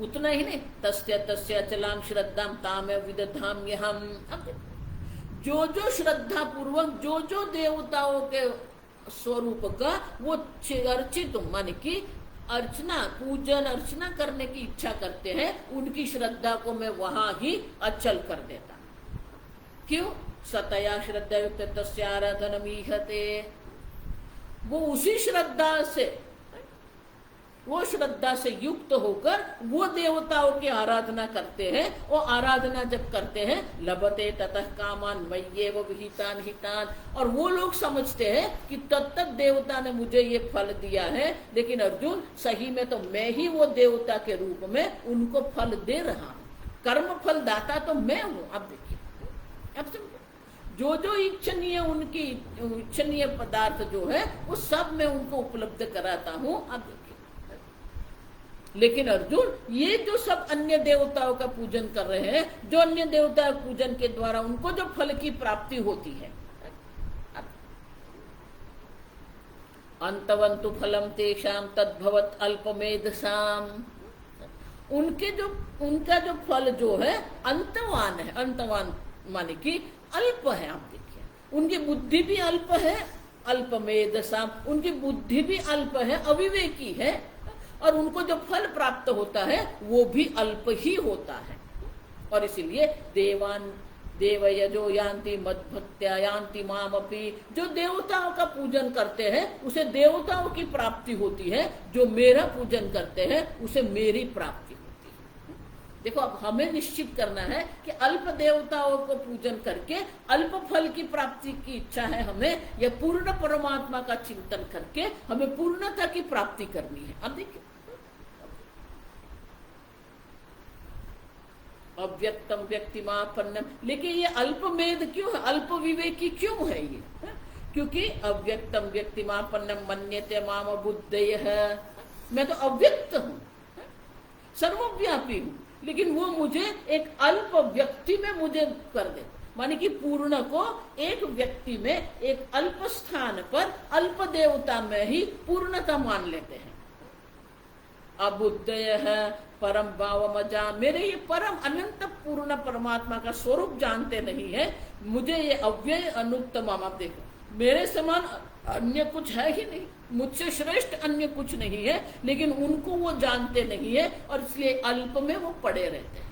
S1: उतना ही नहीं, तस्य तस्य अचलाम श्रद्धाम ताम विदधाम्यहम्। अब जो जो श्रद्धा पूर्वक जो जो देवताओं के स्वरूप का वो अर्चित माने की अर्चना पूजन अर्चना करने की इच्छा करते हैं, उनकी श्रद्धा को मैं वहां ही अचल कर देता। क्यों? सतया श्रद्धा युक्त तस्य आराधनमीहते, वो उसी श्रद्धा से वो श्रद्धा से युक्त होकर वो देवताओं की आराधना करते हैं। वो आराधना जब करते हैं लभते ततः कामान मय्येव विहितान हितान, और वो लोग समझते हैं कि तत्त देवता ने मुझे ये फल दिया है, लेकिन अर्जुन सही में तो मैं ही वो देवता के रूप में उनको फल दे रहा हूँ। कर्म फल दाता तो मैं हूँ। अब देखिए, अब समझो, जो जो इच्छनीय उनकी इच्छनीय पदार्थ जो है वो सब मैं उनको उपलब्ध कराता हूँ। अब लेकिन अर्जुन ये जो सब अन्य देवताओं का पूजन कर रहे हैं, जो अन्य देवता पूजन के द्वारा उनको जो फल की प्राप्ति होती है, अंतवंतु फलम तेषाम तद्भवत अल्पमेधसाम, उनका जो फल जो है अंतवान है। अंतवान माने कि अल्प है। आप देखिए, उनकी बुद्धि भी अल्प है अल्पमेधसाम, उनकी बुद्धि भी अल्प है, अविवेकी है, और उनको जो फल प्राप्त होता है वो भी अल्प ही होता है। और इसीलिए देवान देवयजो यान्ति मद्भक्त्या यान्ति मामपि, जो देवताओं का पूजन करते हैं उसे देवताओं की प्राप्ति होती है, जो मेरा पूजन करते हैं उसे मेरी प्राप्ति होती है। देखो, अब हमें निश्चित करना है कि अल्प देवताओं को पूजन करके अल्प फल की प्राप्ति की इच्छा है हमें, या पूर्ण परमात्मा का चिंतन करके हमें पूर्णता की प्राप्ति करनी है। अब देखिए, अव्यक्तम व्यक्तिमापन्नम, लेकिन ये अल्पमेध क्यों है, अल्प विवेकी क्यों है ये? क्योंकि अव्यक्तम व्यक्तिमापन्नम मन्यते माम बुद्धयः, मैं तो अव्यक्त हूं, सर्वव्यापी हूं, लेकिन वो मुझे एक अल्प व्यक्ति में मुझे कर दे, माने कि पूर्ण को एक व्यक्ति में, एक अल्प स्थान पर, अल्प देवता में ही पूर्णता मान लेते हैं। अबुद्धयः परम भावमजा, मेरे ये परम अनंत पूर्ण परमात्मा का स्वरूप जानते नहीं है, मुझे ये अव्यय अनुत्तम, आप देखो मेरे समान अन्य कुछ है ही नहीं, मुझसे श्रेष्ठ अन्य कुछ नहीं है, लेकिन उनको वो जानते नहीं है, और इसलिए अल्प में वो पड़े रहते हैं।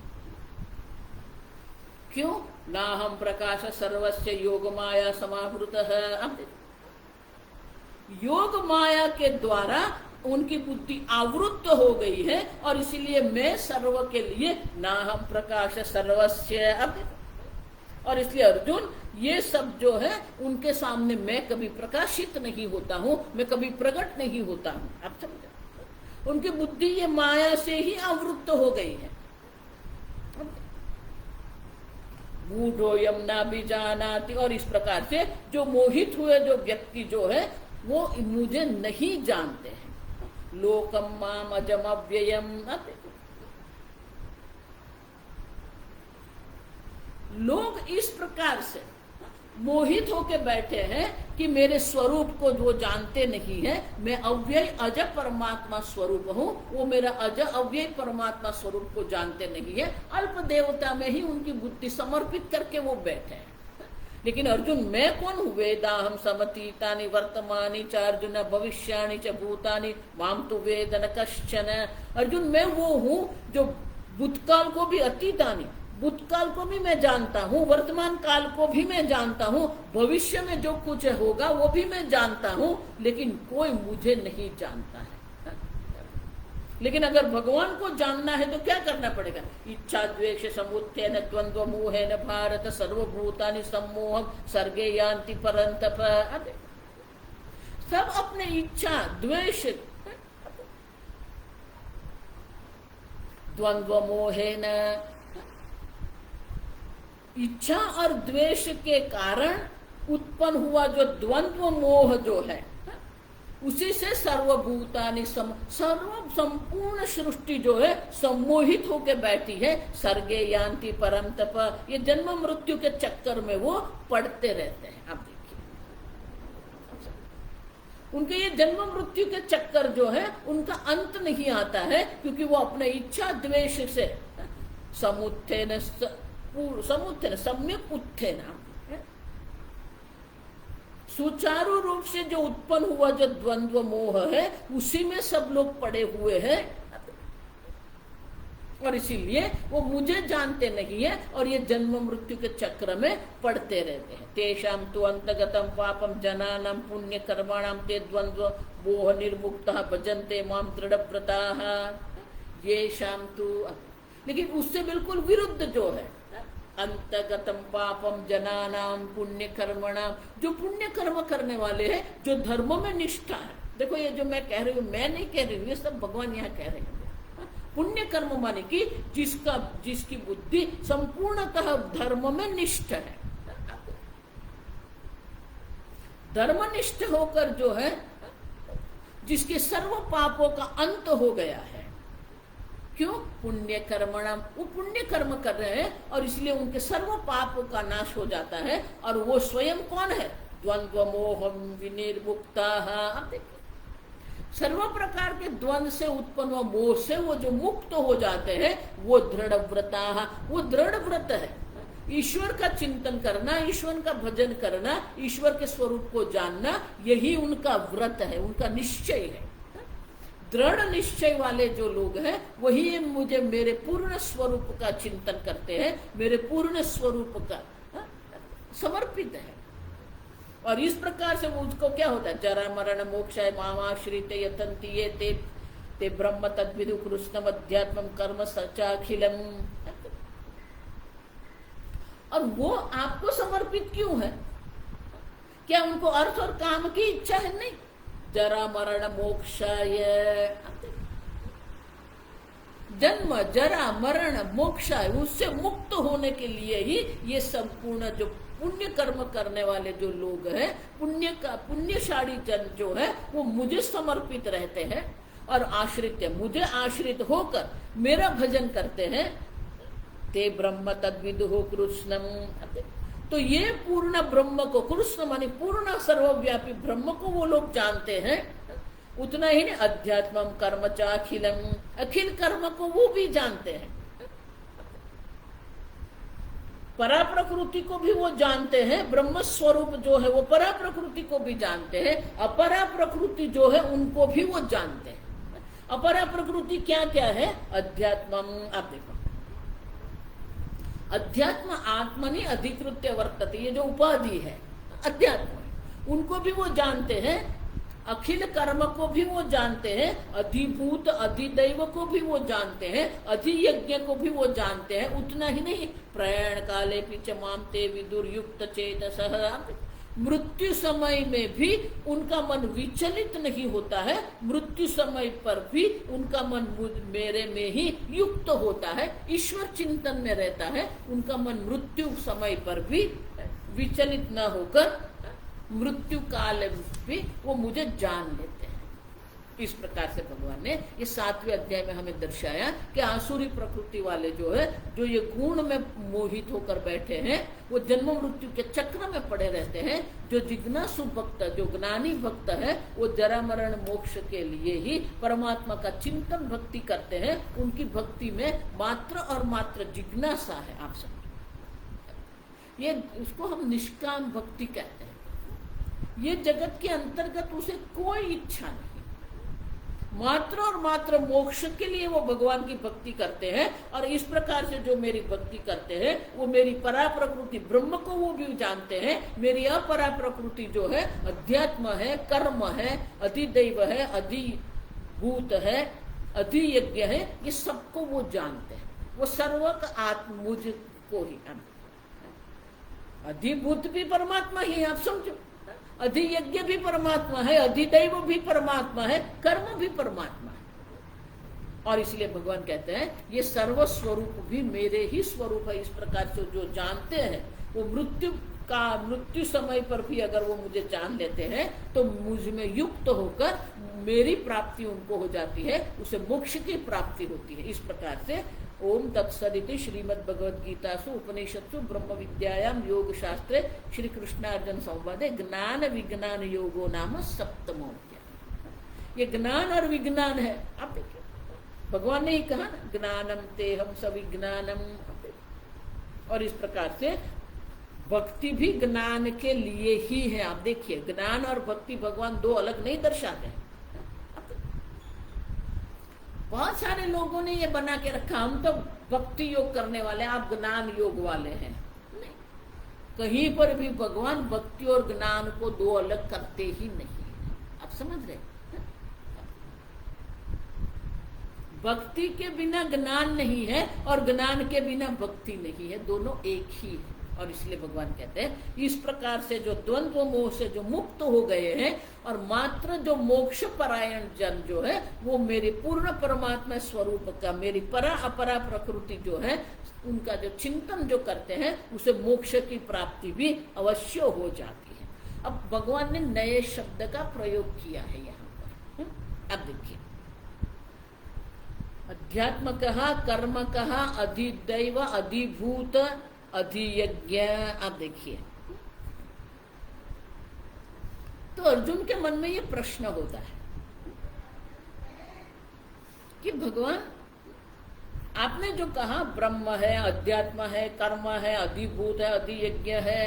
S1: क्यों? ना हम प्रकाश सर्वस्य योग माया समावृतः, अब योग माया के द्वारा उनकी बुद्धि आवृत्त हो गई है, और इसीलिए मैं सर्व के लिए ना हम प्रकाश सर्वस्य, और इसलिए अर्जुन ये सब जो है उनके सामने मैं कभी प्रकाशित नहीं होता हूं, मैं कभी प्रकट नहीं होता हूं। आप समझे, उनकी बुद्धि ये माया से ही आवृत्त हो गई है। मूढ़ोयम ना भी जानाति, और इस प्रकार से जो मोहित हुए जो व्यक्ति जो है वो मुझे नहीं जानते हैं। लोकम माम अजम अव्ययम, लोग इस प्रकार से मोहित होके बैठे हैं कि मेरे स्वरूप को वो जानते नहीं है, मैं अव्यय अज परमात्मा स्वरूप हूं, वो मेरा अज अव्यय परमात्मा स्वरूप को जानते नहीं है, अल्प देवता में ही उनकी बुद्धि समर्पित करके वो बैठे हैं। लेकिन अर्जुन मैं कौन हूँ? वेदाहम समतीतानि वर्तमानि च अर्जुन भविष्यानि च भूतानि माम तु वेद न कश्चन। अर्जुन मैं वो हूँ जो भूतकाल को भी, अतीतानि भूतकाल को भी मैं जानता हूँ, वर्तमान काल को भी मैं जानता हूँ, भविष्य में जो कुछ होगा वो भी मैं जानता हूँ, लेकिन कोई मुझे नहीं जानता है। लेकिन अगर भगवान को जानना है तो क्या करना पड़ेगा? इच्छा द्वेष समुत्थेन द्वंद्व मोहेन भारत सर्वभूतानि सम्मोहम सर्गे यान्ति परन्तप। सब अपने इच्छा द्वेष द्वंद्व मोहेन, इच्छा और द्वेष के कारण उत्पन्न हुआ जो द्वंद्व मोह जो है, उसी से सर्वभूतानि सर्व संपूर्ण सृष्टि जो है सम्मोहित होकर बैठी है। सर्गे यान्ति परन्तप, ये जन्म मृत्यु के चक्कर में वो पड़ते रहते हैं। आप देखिए, उनके ये जन्म मृत्यु के चक्कर जो है उनका अंत नहीं आता है, क्योंकि वो अपने इच्छा द्वेष से समुत्थेन सम्यक उत्थेन, सुचारू रूप से जो उत्पन्न हुआ जो द्वंद्व मोह है उसी में सब लोग पड़े हुए हैं, और इसीलिए वो मुझे जानते नहीं है, और ये जन्म मृत्यु के चक्र में पड़ते रहते हैं। तेषाम तु अंतगतम पापम जनानाम पुण्य कर्माणाम ते द्वंद्व मोह निर्मुक्तः भजन्ते माम दृढ़व्रताः। ये शाम तु, लेकिन उससे बिल्कुल विरुद्ध जो है अंतगतम पापम जनानाम पुण्य कर्मणाम, जो पुण्य कर्म करने वाले हैं, जो धर्म में निष्ठा है। देखो ये जो मैं कह रही हूँ, मैं नहीं कह रही हूँ, ये सब भगवान यहाँ कह रहे हैं। पुण्य कर्म माने कि जिसकी बुद्धि संपूर्णतः धर्म में निष्ठ है, धर्मनिष्ठ होकर जो है, जिसके सर्व पापों का अंत हो गया है। क्यों? पुण्य कर्मणाम, वो पुण्य कर्म कर रहे हैं और इसलिए उनके सर्व पापों का नाश हो जाता है। और वो स्वयं कौन है? द्वंद्व मोहम विनिर्मुक्ता। अब देखिए, सर्व प्रकार के द्वंद्व से उत्पन्न हुआ मोह से वो जो मुक्त हो जाते हैं वो दृढ़ व्रता, वो दृढ़ व्रत है। ईश्वर का चिंतन करना, ईश्वर का भजन करना, ईश्वर के स्वरूप को जानना, यही उनका व्रत है, उनका निश्चय है। दृढ़ निश्चय वाले जो लोग हैं वही मुझे मेरे पूर्ण स्वरूप का चिंतन करते हैं, मेरे पूर्ण स्वरूप का समर्पित है। और इस प्रकार से मुझको क्या होता है, जरा मरण मोक्षाय मामाश्रित यतन्ति ये ते ब्रह्म तद्विदु कृष्णम अध्यात्मम कर्म सचाखिलम। और वो आपको समर्पित क्यों है? क्या उनको अर्थ और काम की इच्छा है? नहीं। जरा मरण मोक्षाय, जन्म जरा मरण मोक्षाय, उससे मुक्त होने के लिए ही ये संपूर्ण जो पुण्य कर्म करने वाले जो लोग हैं, पुण्यशाली जन जो है वो मुझे समर्पित रहते हैं और आश्रित है, मुझे आश्रित होकर मेरा भजन करते हैं। ते ब्रह्म तद्विदुः कृष्णम, तो ये पूर्ण ब्रह्म को, कृष्ण माने पूर्ण सर्वव्यापी ब्रह्म को वो लोग जानते हैं। उतना ही नहीं, अध्यात्मम कर्म चाखिलम, अखिल कर्म को वो भी जानते हैं। परा प्रकृति को भी वो जानते हैं, ब्रह्म स्वरूप जो है वो परा प्रकृति को भी जानते हैं, अपरा प्रकृति जो है उनको भी वो जानते हैं। अपरा प्रकृति क्या क्या है? अध्यात्मम, आप देखो, अध्यात्म आत्मनि अधिकृत्य वर्तते, ये जो उपाधि है अध्यात्म, उनको भी वो जानते हैं। अखिल कर्म को भी वो जानते हैं, अधिभूत अधिदैव को भी वो जानते हैं, अधियज्ञ को भी वो जानते हैं। उतना ही नहीं, प्रयाण काले पीछे मामते विदुर युक्त चेतसः, मृत्यु समय में भी उनका मन विचलित नहीं होता है, मृत्यु समय पर भी उनका मन मेरे में ही युक्त होता है, ईश्वर चिंतन में रहता है। उनका मन मृत्यु समय पर भी विचलित न होकर मृत्यु काल में भी वो मुझे जान लेते हैं। इस प्रकार से भगवान ने ये 7वें अध्याय में हमें दर्शाया कि आसुरी प्रकृति वाले जो है, जो ये गुण में मोहित होकर बैठे हैं, वो जन्म मृत्यु के चक्र में पड़े रहते हैं। जो जिज्ञासु भक्त, जो ज्ञानी भक्त है, वो जरा मरण मोक्ष के लिए ही परमात्मा का चिंतन भक्ति करते हैं। उनकी भक्ति में मात्र और मात्र जिज्ञासा है। आप समझो, ये उसको हम निष्काम भक्ति कहते हैं। ये जगत के अंतर्गत उसे कोई इच्छा नहीं, मात्र और मात्र मोक्ष के लिए वो भगवान की भक्ति करते हैं। और इस प्रकार से जो मेरी भक्ति करते हैं वो मेरी परा प्रकृति ब्रह्म को वो भी जानते हैं। मेरी अपरा प्रकृति जो है अध्यात्म है, कर्म है, अधिदैव है, अधिभूत है, अधियज्ञ है, ये सबको वो जानते हैं। वो सर्वक आत्म मुझको ही, अधिभूत भी परमात्मा ही, आप समझो, अधियज्ञ भी परमात्मा है, अधिदैव भी परमात्मा है, कर्म भी परमात्मा है। और इसलिए भगवान कहते हैं ये सर्व स्वरूप भी मेरे ही स्वरूप है। इस प्रकार से जो जानते हैं वो मृत्यु समय पर भी अगर वो मुझे जान लेते हैं तो मुझ में युक्त होकर मेरी प्राप्ति उनको हो जाती है, उसे मोक्ष की प्राप्ति होती है। इस प्रकार से ओम तत्सदिति श्रीमद् भगवद गीतासु उपनिषत्सु ब्रह्म विद्यायाम योग शास्त्रे श्री कृष्णार्जुन संवादे ज्ञान विज्ञान योगो नाम 7वां अध्याय। ये ज्ञान और विज्ञान है। आप देखिए, भगवान ने ही कहा ना, ज्ञानम तेहम सविज्ञानम। और इस प्रकार से भक्ति भी ज्ञान के लिए ही है। आप देखिए, ज्ञान और भक्ति भगवान दो अलग नहीं दर्शाते हैं। बहुत सारे लोगों ने ये बना के रखा, हम तो भक्ति योग करने वाले, आप ज्ञान योग वाले हैं। नहीं, कहीं पर भी भगवान भक्ति और ज्ञान को दो अलग करते ही नहीं। आप समझ रहे? भक्ति के बिना ज्ञान नहीं है और ज्ञान के बिना भक्ति नहीं है, दोनों एक ही है। और इसलिए भगवान कहते हैं इस प्रकार से जो द्वंद्व मोह से जो मुक्त हो गए हैं और मात्र जो मोक्ष परायण जन जो है वो मेरे पूर्ण परमात्मा स्वरूप का, मेरी परा अपरा प्रकृति जो है उनका जो चिंतन जो करते हैं उसे मोक्ष की प्राप्ति भी अवश्य हो जाती है। अब भगवान ने नए शब्द का प्रयोग किया है यहाँ पर। अब देखिए, अध्यात्म कहा, कर्म कहा, अधिदैव, अधिभूत, अधियज्ञ। आप देखिए, तो अर्जुन के मन में ये प्रश्न होता है कि भगवान आपने जो कहा ब्रह्म है, अध्यात्म है, कर्म है, अधिभूत है, अधियज्ञ है,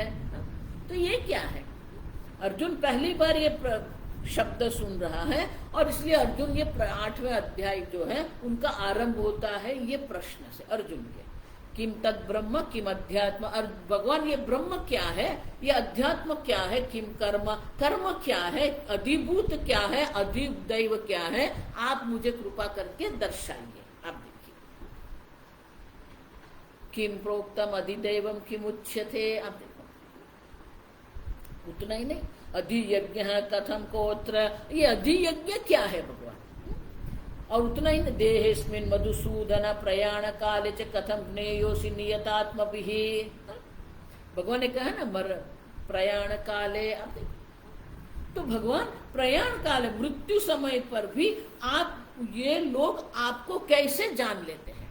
S1: तो ये क्या है? अर्जुन पहली बार ये शब्द सुन रहा है और इसलिए अर्जुन ये 8वें अध्याय जो है उनका आरंभ होता है ये प्रश्न से, अर्जुन के किम तद ब्रह्म किम अध्यात्म। और भगवान ये ब्रह्म क्या है, ये अध्यात्म क्या है, किम कर्म, कर्म क्या है, अधिभूत क्या है, अधिदैव क्या है, आप मुझे कृपा करके दर्शाइए। आप देखिए, किम प्रोक्तम अधिदैवम किम उच्यते। आप देखो, उतना ही नहीं, अधियज्ञ कथम कोत्र, ये अधियज्ञ क्या है भगवान। और उतना ही नहीं, देहेस्मिन् मधुसूदन प्रयाण काले च कथम ज्ञेयोसि नियतात्मभिः। भगवान ने कहा ना मर प्रयाण काले। तो भगवान प्रयाण काल, मृत्यु समय पर भी आप, ये लोग आपको कैसे जान लेते हैं।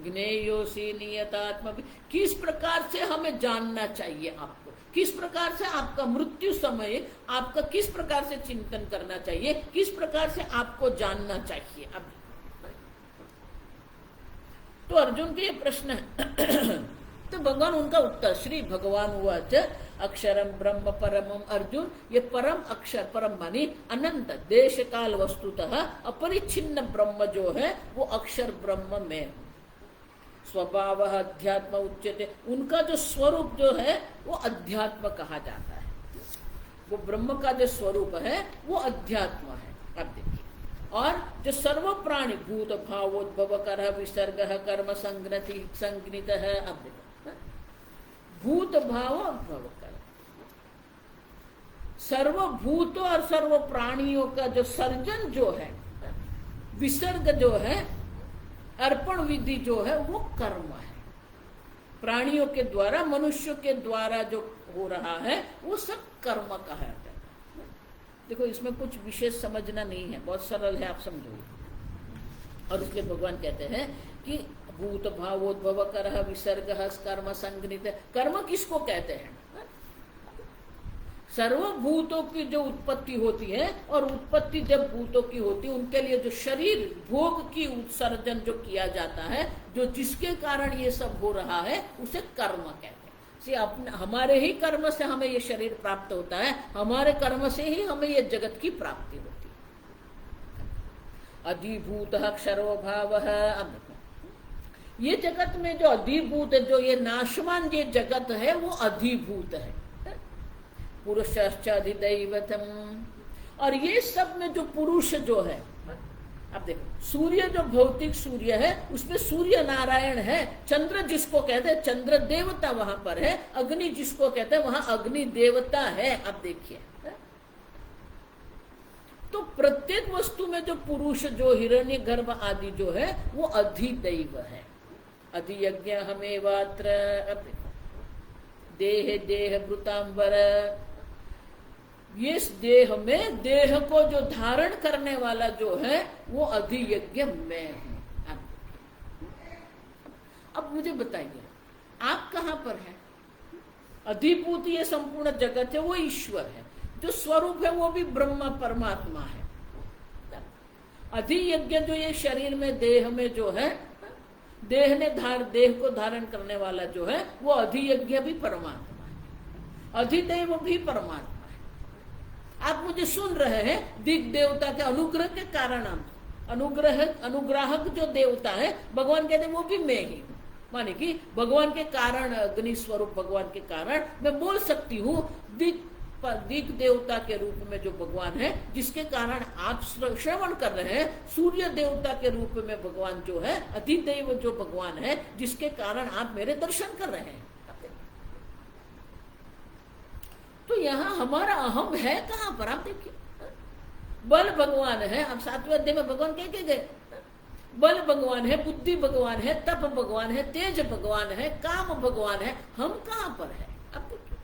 S1: ज्ञेयोसि नियतात्मभिः, किस प्रकार से हमें जानना चाहिए आपको, किस प्रकार से आपका मृत्यु समय आपका किस प्रकार से चिंतन करना चाहिए, किस प्रकार से आपको जानना चाहिए। अब तो अर्जुन के ये प्रश्न है। तो भगवान उनका उत्तर, श्री भगवान हुआ अक्षरम ब्रह्म परमम। अर्जुन, ये परम अक्षर, परम मानी अनंत देश काल वस्तुतः अपरिच्छिन्न ब्रह्म जो है वो अक्षर ब्रह्म में स्वभाव अध्यात्म उच्यते। उनका जो स्वरूप जो है वो अध्यात्म कहा जाता है। वो ब्रह्म का जो स्वरूप है वो अध्यात्म है। अब देखिए, और जो सर्व प्राणी भूत भावोद्भव कर विसर्ग कर्म संगनित है। अब देखो, भूत भाव भव कर, सर्वभूतों और सर्व प्राणियों का जो सर्जन जो है, विसर्ग जो है, अर्पण विधि जो है वो कर्म है। प्राणियों के द्वारा, मनुष्यों के द्वारा जो हो रहा है वो सब कर्म कहा जाता है। देखो, इसमें कुछ विशेष समझना नहीं है, बहुत सरल है, आप समझो। और इसलिए भगवान कहते हैं कि भूत भावोद्भव कर विसर्ग कर्म संगनित। कर्म किसको कहते हैं? सर्वभूतों की जो उत्पत्ति होती है, और उत्पत्ति जब भूतों की होती है उनके लिए जो शरीर भोग की उत्सर्जन जो किया जाता है, जो जिसके कारण ये सब हो रहा है, उसे कर्म कहते हैं। अपने हमारे ही कर्म से हमें ये शरीर प्राप्त होता है, हमारे कर्म से ही हमें ये जगत की प्राप्ति होती है। अधिभूत अक्षरो भाव। अब ये जगत में जो अधिभूत है, जो ये नाशवान ये जगत है वो अधिभूत है। पुरुषश्च अधिदैवतम। और ये सब में जो पुरुष जो है, अब देखो, सूर्य जो भौतिक सूर्य है उसमें सूर्य नारायण है, चंद्र जिसको कहते हैं चंद्र देवता वहां पर है, अग्नि जिसको कहते हैं वहां अग्नि देवता है। अब देखिए, तो प्रत्येक वस्तु में जो पुरुष जो हिरण्यगर्भ आदि जो है वो अधिदैव है। अधियज्ञ हमेवात्र। अब देखो, देह देह भृतांबर, ये देह में, देह को जो धारण करने वाला जो है वो अधियज्ञ मैं हूं। अब मुझे बताइए, आप कहां पर हैं? अधिभूत ये संपूर्ण जगत है वो ईश्वर है, जो स्वरूप है वो भी ब्रह्म परमात्मा है। अधियज्ञ जो ये शरीर में, देह में जो है, देह ने देह को धारण करने वाला जो है वो अधियज्ञ भी परमात्मा है, अधिदैव भी परमात्मा है। आप मुझे सुन रहे हैं, दिग देवता के अनुग्रह के कारण, अनुग्राहक जो देवता है भगवान कहते हैं वो भी मैं ही हूं। माने कि भगवान के कारण, अग्नि स्वरूप भगवान के कारण मैं बोल सकती हूँ। दिग देवता के रूप में जो भगवान है, जिसके कारण आप श्रवण कर रहे हैं, सूर्य देवता के रूप में भगवान जो है, अधिदैव जो भगवान है, जिसके कारण आप मेरे दर्शन कर रहे हैं। तो यहाँ हमारा अहम है कहाँ पर? आप देखिए, बल भगवान है। अब 7वें अध्याय में भगवान कह के गए, बल भगवान है, बुद्धि भगवान है, तप भगवान है, तेज भगवान है, काम भगवान है। हम कहाँ पर है? अब देखिए,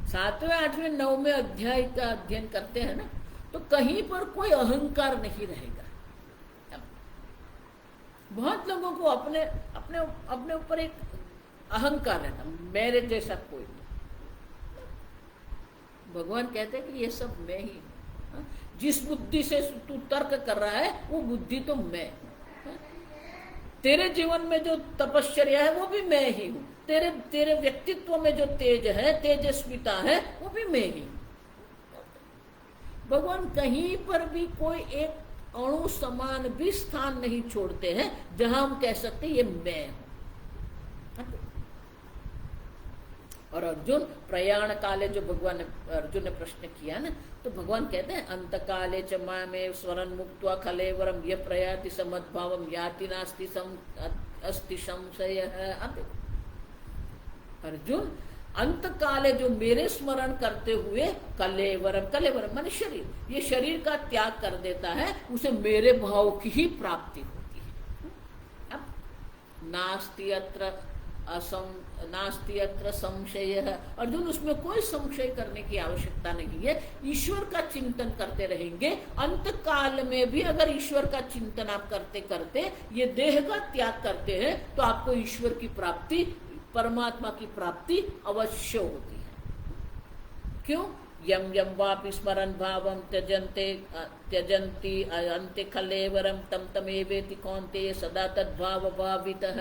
S1: 7वें 8वें 9वें अध्याय का अध्ययन करते हैं ना, तो कहीं पर कोई अहंकार नहीं रहेगा। बहुत लोगों को अपने अपने अपने ऊपर एक अहंकार रहता, मेरे जैसा कोई नहीं। भगवान कहते हैं कि ये सब मैं ही हूं। जिस बुद्धि से तू तर्क कर रहा है वो बुद्धि तो मैं हूं। तेरे जीवन में जो तपश्चर्या है वो भी मैं ही हूं। तेरे तेरे व्यक्तित्व में जो तेज है, तेजस्विता है, वो भी मैं ही हूं। भगवान कहीं पर भी कोई एक अणु समान भी स्थान नहीं छोड़ते हैं जहां हम कह सकते ये मैं हूं। और अर्जुन प्रयाण काले, जो भगवान ने अर्जुन ने प्रश्न किया ना, तो भगवान कहते हैं अंत काले च मामेव स्वरन मुक्त्वा खलेवरम यह प्रयाति समद्भावम याति नास्ति अस्ति संशय। अर्जुन अंत काले जो मेरे स्मरण करते हुए कलेवरम, कलेवरम माने शरीर, ये शरीर का त्याग कर देता है, उसे मेरे भाव की ही प्राप्ति होती है। अब नास्ति अत्र संशय है अर्जुन, उसमें कोई संशय करने की आवश्यकता नहीं है। ईश्वर का चिंतन करते रहेंगे, अंत काल में भी अगर ईश्वर का चिंतन आप करते करते ये देह का त्याग करते हैं तो आपको ईश्वर की प्राप्ति, परमात्मा की प्राप्ति अवश्य होती है। क्यों? यम यम वापि स्मरन भावम त्यजंती अंते खलेवरम तम तमेवेति कौन्तेय सदा तद्भाव भावितः।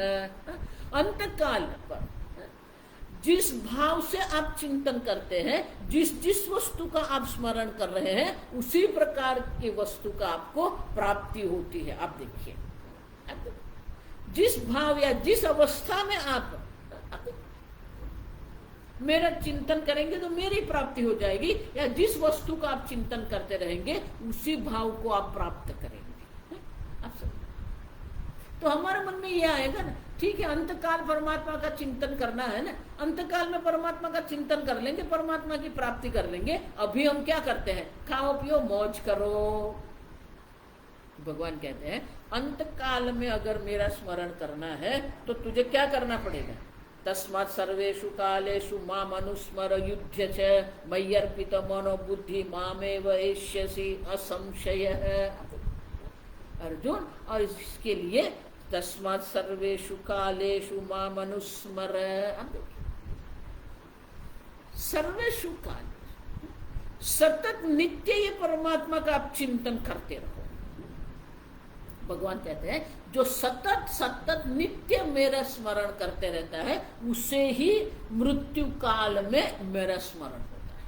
S1: अंत काल पर जिस भाव से आप चिंतन करते हैं, जिस वस्तु का आप स्मरण कर रहे हैं, उसी प्रकार की वस्तु का आपको प्राप्ति होती है। आप देखिए, जिस भाव या जिस अवस्था में आप मेरा चिंतन करेंगे तो मेरी प्राप्ति हो जाएगी, या जिस वस्तु का आप चिंतन करते रहेंगे उसी भाव को आप प्राप्त करेंगे। आप सब तो हमारे मन में यह आएगा ना, ठीक है अंतकाल परमात्मा का चिंतन करना है ना, अंतकाल में परमात्मा का चिंतन कर लेंगे, परमात्मा की प्राप्ति कर लेंगे। अभी हम क्या करते हैं? खाओ पियो मौज करो। भगवान कहते हैं अंतकाल में अगर मेरा स्मरण करना है तो तुझे क्या करना पड़ेगा? तस्मात् सर्वेषु कालेषु माम अनुस्मर युध्य च मय्यर्पित मनो बुद्धि मामेव एष्यसि असंशयः। अर्जुन, और इसके लिए तस्मात् सर्वेषु कालेषु माम अनुस्मर, सर्वेषु काल, सतत नित्य ये परमात्मा का आप चिंतन करते रहो। भगवान कहते हैं जो सतत सतत नित्य मेरा स्मरण करते रहता है उसे ही मृत्यु काल में मेरा स्मरण होता है।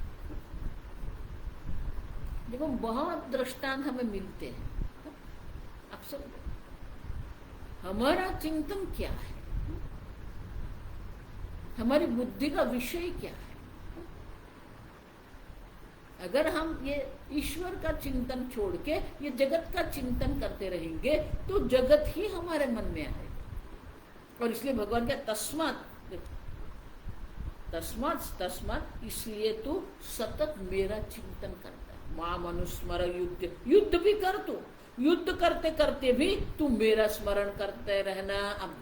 S1: देखो बहुत दृष्टांत हमें मिलते हैं। आप सब, हमारा चिंतन क्या है, हमारी बुद्धि का विषय क्या है? अगर हम ये ईश्वर का चिंतन छोड़ के ये जगत का चिंतन करते रहेंगे तो जगत ही हमारे मन में आएगा। और इसलिए भगवान का तस्मात् तस्मात् तस्मात्, इसलिए तू सतत मेरा चिंतन करता है। माम अनुस्मर युद्ध, युद्ध भी कर, तू युद्ध करते करते भी तू मेरा स्मरण करते रहना। अब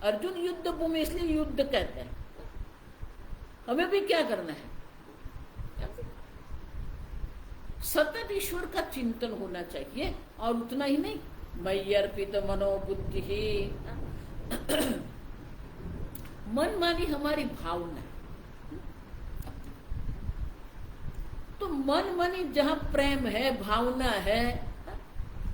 S1: अर्जुन युद्ध भूमि, इसलिए युद्ध कहते हैं। हमें भी क्या करना है? सतत ईश्वर का चिंतन होना चाहिए। और उतना ही नहीं, मय्यर्पित मनोबुद्धि ही, मन मानी हमारी भावना। तो मन मानी जहां प्रेम है, भावना है,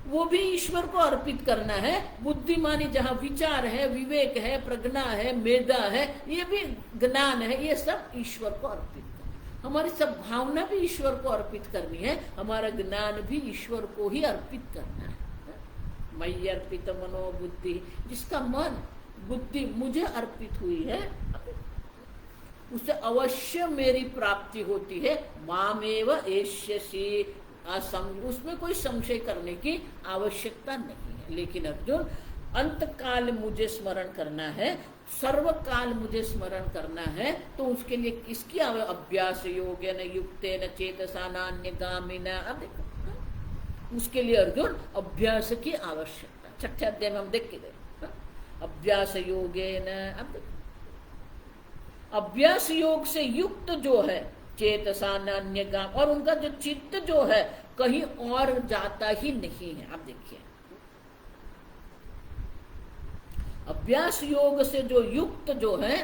S1: वो भी ईश्वर को अर्पित करना है। बुद्धि मानी जहां विचार है, विवेक है, प्रज्ञा है, मेधा है, ये भी ज्ञान है, ये सब ईश्वर को अर्पित करना। हमारी सब भावना भी ईश्वर को अर्पित करनी है, हमारा ज्ञान भी ईश्वर को ही अर्पित करना है। मयि अर्पित मनोबुद्धि, जिसका मन बुद्धि मुझे अर्पित हुई है उसे अवश्य मेरी प्राप्ति होती है। मामेव एष्यसि, उसमें कोई संशय करने की आवश्यकता नहीं है। लेकिन अर्जुन, अंत काल मुझे स्मरण करना है, सर्वकाल मुझे स्मरण करना है, तो उसके लिए किसकी अभ्यास योगेन युक्तेन चेतसा नान्यगामिना। अब देखो, उसके लिए अर्जुन अभ्यास की आवश्यकता। छठे अध्याय में हम देख के देखो, अभ्यास योगेन। अब देखो, अभ्यास योग से युक्त जो है चेतसा नान्यगाम, और उनका जो चित्त जो है कहीं और जाता ही नहीं है। आप देखिए, अभ्यास योग से जो युक्त जो है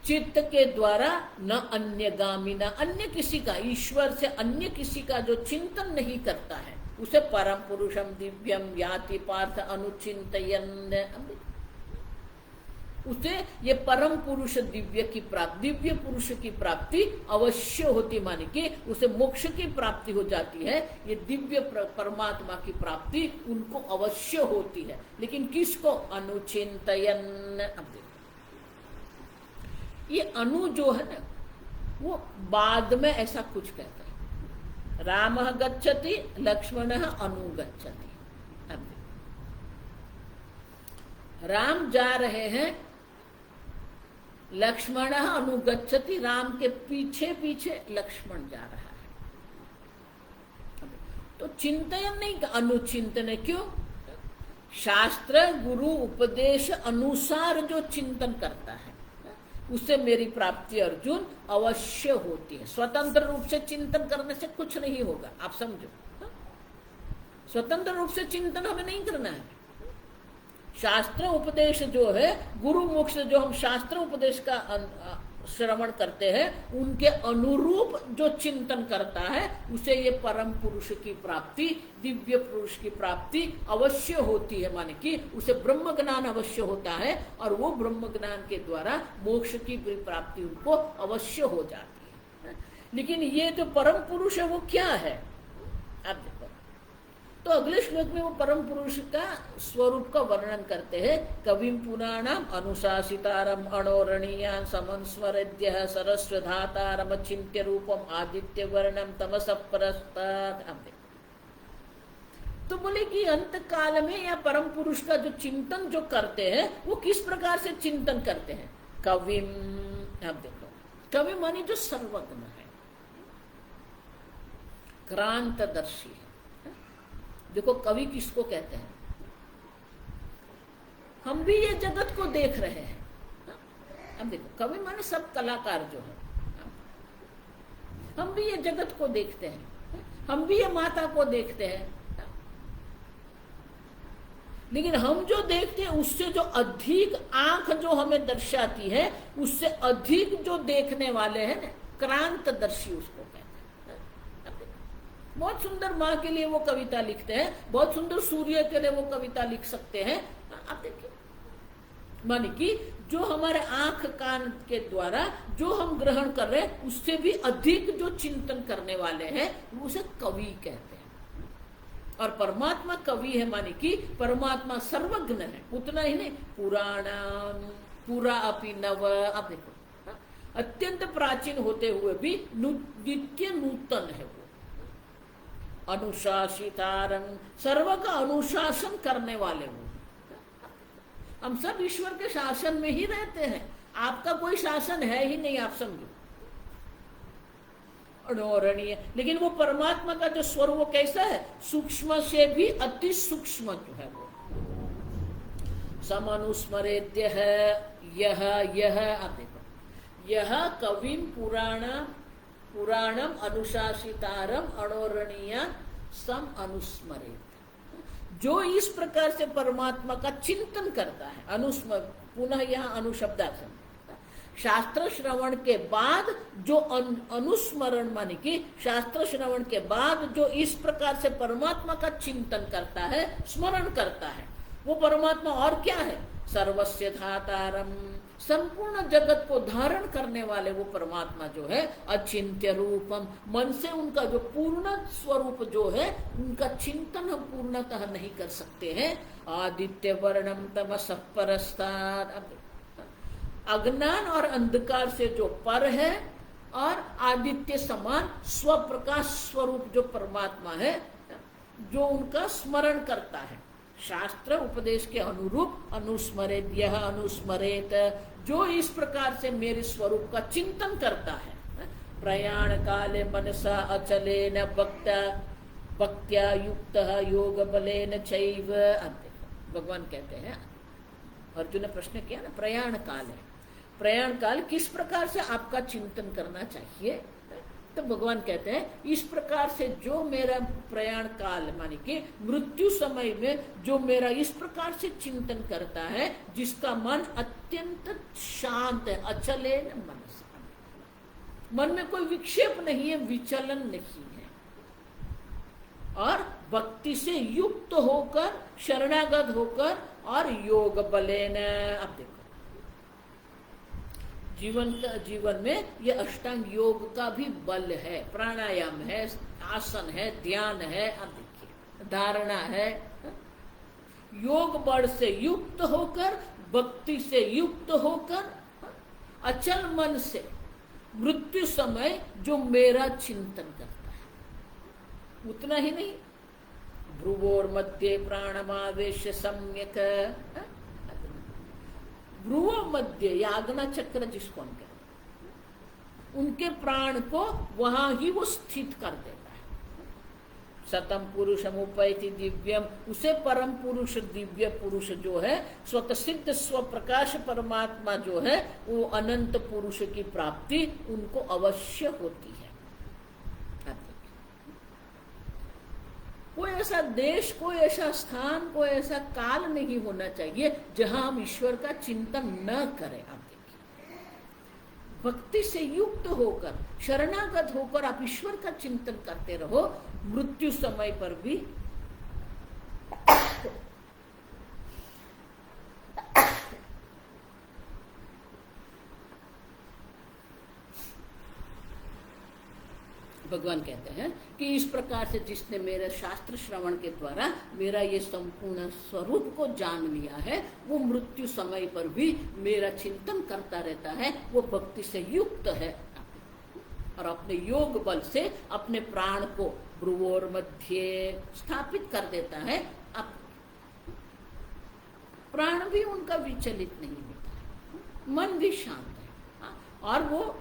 S1: चित्त के द्वारा न अन्य गामी, न अन्य किसी का, ईश्वर से अन्य किसी का जो चिंतन नहीं करता है उसे परम पुरुषम दिव्यम याति पार्थ अनुचिंतयन्, उसे ये परम पुरुष दिव्य की प्राप्ति, दिव्य पुरुष की प्राप्ति अवश्य होती, माने कि उसे मोक्ष की प्राप्ति हो जाती है। ये दिव्य परमात्मा की प्राप्ति उनको अवश्य होती है, लेकिन किसको? अनुचिंतयन्। अब देखो ये अनु जो है ना, वो बाद में ऐसा कुछ कहता है, रामः गच्छति लक्ष्मणः अनुगच्छति। अब देखो राम जा रहे हैं, लक्ष्मणः अनुगच्छति, राम के पीछे पीछे लक्ष्मण जा रहा है। तो चिंतन नहीं, अनुचिंतन है। क्यों? शास्त्र गुरु उपदेश अनुसार जो चिंतन करता है उससे मेरी प्राप्ति अर्जुन अवश्य होती है। स्वतंत्र रूप से चिंतन करने से कुछ नहीं होगा, आप समझो। स्वतंत्र रूप से चिंतन हमें नहीं करना है। शास्त्र उपदेश जो है, गुरु मुख से जो हम शास्त्र उपदेश का श्रवण करते हैं, उनके अनुरूप जो चिंतन करता है उसे ये परम पुरुष की प्राप्ति, दिव्य पुरुष की प्राप्ति अवश्य होती है, माने कि उसे ब्रह्म ज्ञान अवश्य होता है, और वो ब्रह्म ज्ञान के द्वारा मोक्ष की प्राप्ति उनको अवश्य हो जाती है। लेकिन ये जो परम पुरुष है वो क्या है? आप देखो, तो अगले श्लोक में वो परम पुरुष का स्वरूप का वर्णन करते हैं। कविम पुराणम अनुशासितारम अणोरणीयान समन्स्मरेद्य सरस्वधातारम चिंत्य रूपम आदित्य वर्णम तमसः परस्तात्। तो बोले कि अंत काल में या परम पुरुष का जो चिंतन जो करते हैं वो किस प्रकार से चिंतन करते हैं? कविम, आप देखो, कवि मानी जो सर्वज्ञ है, क्रांतदर्शी है। देखो कवि किसको कहते हैं? हम भी ये जगत को देख रहे हैं। अब देखो कवि माने सब कलाकार जो है, हम भी ये जगत को देखते हैं, हम भी ये माता को देखते हैं, लेकिन हम जो देखते हैं उससे जो अधिक आंख जो हमें दर्शाती है, उससे अधिक जो देखने वाले हैं ना, क्रांतदर्शी उसको कहते हैं। बहुत सुंदर माँ के लिए वो कविता लिखते हैं, बहुत सुंदर सूर्य के लिए वो कविता लिख सकते हैं। आप देखिए, माने कि जो हमारे आंख कान के द्वारा जो हम ग्रहण कर रहे हैं उससे भी अधिक जो चिंतन करने वाले हैं उसे कवि कहते हैं। और परमात्मा कवि है, माने कि परमात्मा सर्वज्ञ है। उतना ही नहीं, पुराण पूरा अपि नव। आप देखो, अत्यंत प्राचीन होते हुए भी नित्य नूतन है वो। अनुशासितारं, सर्व का अनुशासन करने वाले वो। हम सब ईश्वर के शासन में ही रहते हैं, आपका कोई शासन है ही नहीं, आप समझो। अणोरणीय, लेकिन वो परमात्मा का जो स्वरूप वो कैसा है? सूक्ष्म से भी अति सूक्ष्म जो है वो। समनुस्मरेद्य है यह आप देखो, यह कविम पुराणम अनुशासितारम अणोरणीय सम अनुस्मरेत। जो इस प्रकार से परमात्मा का चिंतन करता है, अनुस्मर, पुनः यहाँ अनुशब्दार्थ, शास्त्र श्रवण के बाद जो अनुस्मरण, माने कि शास्त्र श्रवण के बाद जो इस प्रकार से परमात्मा का चिंतन करता है, स्मरण करता है, वो परमात्मा और क्या है? सर्वस्य धातारम, संपूर्ण जगत को धारण करने वाले वो परमात्मा जो है, अचिंत्य रूपम, मन से उनका जो पूर्ण स्वरूप जो है उनका चिंतन हम पूर्णतः नहीं कर सकते हैं। आदित्य वर्णम तमसः परस्तात्, अज्ञान और अंधकार से जो पर है, और आदित्य समान स्वप्रकाश स्वरूप जो परमात्मा है, जो उनका स्मरण करता है शास्त्र उपदेश के अनुरूप। अनुस्मरेत, यह अनुस्मरेत, जो इस प्रकार से मेरे स्वरूप का चिंतन करता है। प्रयाण काले मनसा अचलेन भक्त्या युक्तः योग बलेन चैव। भगवान कहते हैं, अर्जुन ने प्रश्न किया ना, प्रयाण काल है, प्रयाण काल किस प्रकार से आपका चिंतन करना चाहिए? तो भगवान कहते हैं इस प्रकार से जो मेरा प्रयाण काल माने कि मृत्यु समय में जो मेरा इस प्रकार से चिंतन करता है, जिसका मन अत्यंत शांत है, अचल है न मनस, मन में कोई विक्षेप नहीं है, विचलन नहीं है, और भक्ति से युक्त होकर, शरणागत होकर और योग बलेन, अब देखो जीवन में ये अष्टांग योग का भी बल है, प्राणायाम है, आसन है, ध्यान है, अब देखिए धारणा है, योग बल से युक्त होकर, भक्ति से युक्त होकर, अचल मन से मृत्यु समय जो मेरा चिंतन करता है। उतना ही नहीं, भ्रुवोर मध्य प्राणमावेश सम्यक, भ्रुव मध्य यागना चक्र जिसको हम कहते हैं, उनके प्राण को वहां ही वो स्थित कर देता है। सतम पुरुषम उपैति दिव्यम, उसे परम पुरुष, दिव्य पुरुष जो है, स्वतः सिद्ध स्वप्रकाश परमात्मा जो है, वो अनंत पुरुष की प्राप्ति उनको अवश्य होती है। कोई ऐसा देश, कोई ऐसा स्थान, कोई ऐसा काल नहीं होना चाहिए जहां हम ईश्वर का चिंतन न करें। आप देखिए, भक्ति से युक्त होकर, शरणागत होकर आप ईश्वर का चिंतन करते रहो, मृत्यु समय पर भी भगवान कहते हैं कि इस प्रकार से जिसने मेरे शास्त्र श्रवण के द्वारा मेरा ये संपूर्ण स्वरूप को जान लिया है, वो मृत्यु समय पर भी मेरा चिंतन करता रहता है, वो भक्ति से युक्त है और अपने योग बल से अपने प्राण को भ्रुवोर मध्य स्थापित कर देता है। अब प्राण भी उनका विचलित नहीं होता है, मन भी शांत है, और वो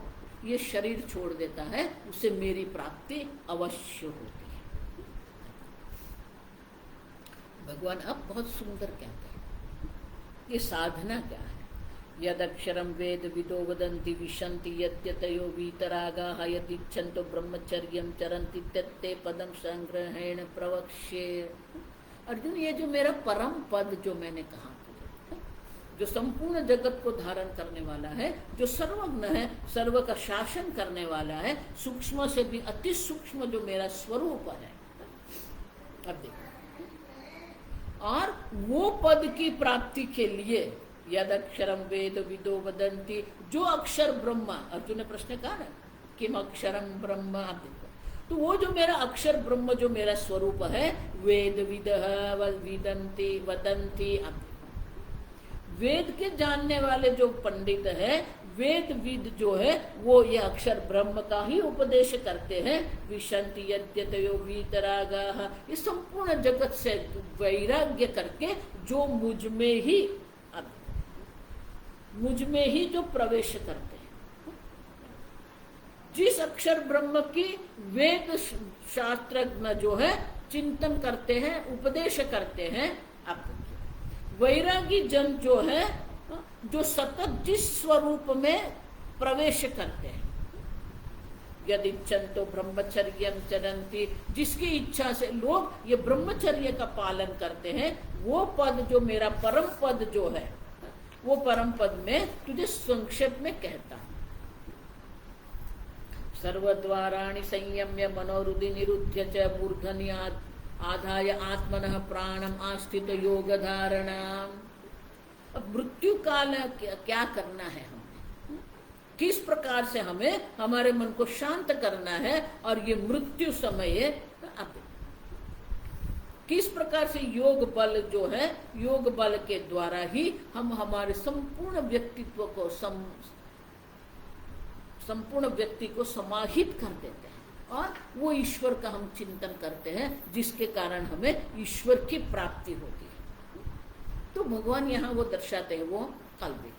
S1: ये शरीर छोड़ देता है, उसे मेरी प्राप्ति अवश्य होती है। भगवान अब बहुत सुंदर कहते हैं, ये साधना क्या है। यदक्षरम वेद विदो वदन्ति विशन्ति यद्यतयो वीतरागाः यदिच्छन्तो ब्रह्मचर्यं चरन्ति तत्ते पदम संग्रहेण प्रवक्ष्ये। अर्जुन, ये जो मेरा परम पद जो मैंने कहा, जो संपूर्ण जगत को धारण करने वाला है, जो सर्वज्ञ है, सर्व का शासन करने वाला है, सूक्ष्म से भी अति सूक्ष्म जो मेरा स्वरूप है। अब देखो, और वो पद की प्राप्ति के लिए यद अक्षरम वेद विदो वदन्ति, जो अक्षर ब्रह्मा, अर्जुन ने प्रश्न कहा ना, किम अक्षरम ब्रह्म। अब देखो, तो वो जो मेरा अक्षर ब्रह्म जो मेरा स्वरूप है, वेद विदः विदन्ति वदन्ति। अब वेद के जानने वाले जो पंडित है, वेद विद जो है, वो ये अक्षर ब्रह्म का ही उपदेश करते हैं। विशन्ति यद्यतयो वीतरागाः, ये संपूर्ण जगत से वैराग्य करके जो मुझ में ही जो प्रवेश करते हैं, जिस अक्षर ब्रह्म की वेद शास्त्रज्ञ जो है चिंतन करते हैं, उपदेश करते हैं। अब वैरागी जन जो है, जो सतत जिस स्वरूप में प्रवेश करते हैं, यदि इच्छन्तो ब्रह्मचर्यं चरन्ति, जिसकी इच्छा से लोग ये ब्रह्मचर्य का पालन करते हैं, वो पद जो मेरा परम पद जो है, वो परम पद में तुझे संक्षेप में कहता हूं। सर्वद्वाराणि संयम्य मनोहृदि निरुध्य च मूर्धनि आधाय आत्मनः प्राणम आस्थित योग धारणा। अब मृत्यु काल क्या करना है हमें, किस प्रकार से हमें हमारे मन को शांत करना है, और ये मृत्यु समय अब किस प्रकार से योग बल जो है, योग बल के द्वारा ही हम हमारे संपूर्ण व्यक्तित्व को संपूर्ण व्यक्ति को समाहित कर देते हैं, और वो ईश्वर का हम चिंतन करते हैं, जिसके कारण हमें ईश्वर की प्राप्ति होती है। तो भगवान यहाँ वो दर्शाते हैं, वो कल देखिए।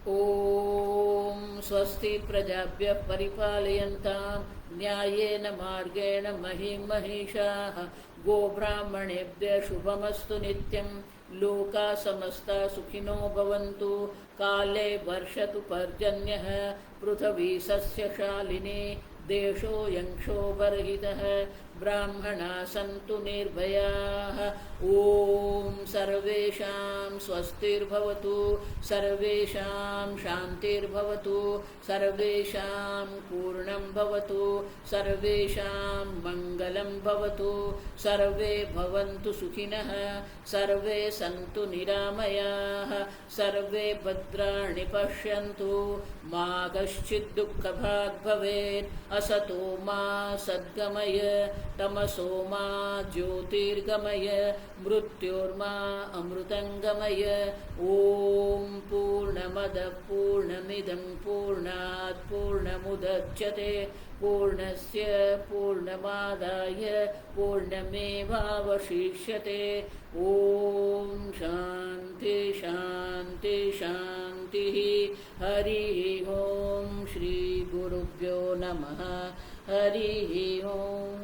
S1: ओम स्वस्ति प्रजाभ्य परिपालयन्तां न्यायेन मार्गेण महीं महिषाः, गोब्राह्मणेभ्यः शुभमस्तु नित्यं, लोका समस्ता सुखिनो भवन्तु, काले वर्षतु पर्जन्यः, पृथिवी सस्यशालिनी, देशोऽयं क्षोभरहितः, ब्राह्मणाः सन्तु निर्भयाः। ॐ सर्वेषां स्वस्तिर्भवतु, सर्वेषां शान्तिर्भवतु, सर्वेषां पूर्णं भवतु, सर्वेषां मङ्गलं भवतु, सर्वे भवन्तु सुखिनः, सर्वे सन्तु निरामयाः, सर्वे भद्राणि पश्यन्तु, मा कश्चित् दुःखभाग् भवेत्। असतो मा सद्गमय, तमसो मा ज्योतिर्गमय, मृत्योर्मा अमृतङ्गमय। ॐ पूर्णमदः पूर्णमिदं पूर्णात् पूर्णमुदच्यते, पूर्णस्य पूर्णमादाय पूर्णमेवावशिष्यते। ॐ शान्ति शान्ति शान्तिः। हरिः ॐ। श्री गुरुभ्यो नमः। हरिः ॐ।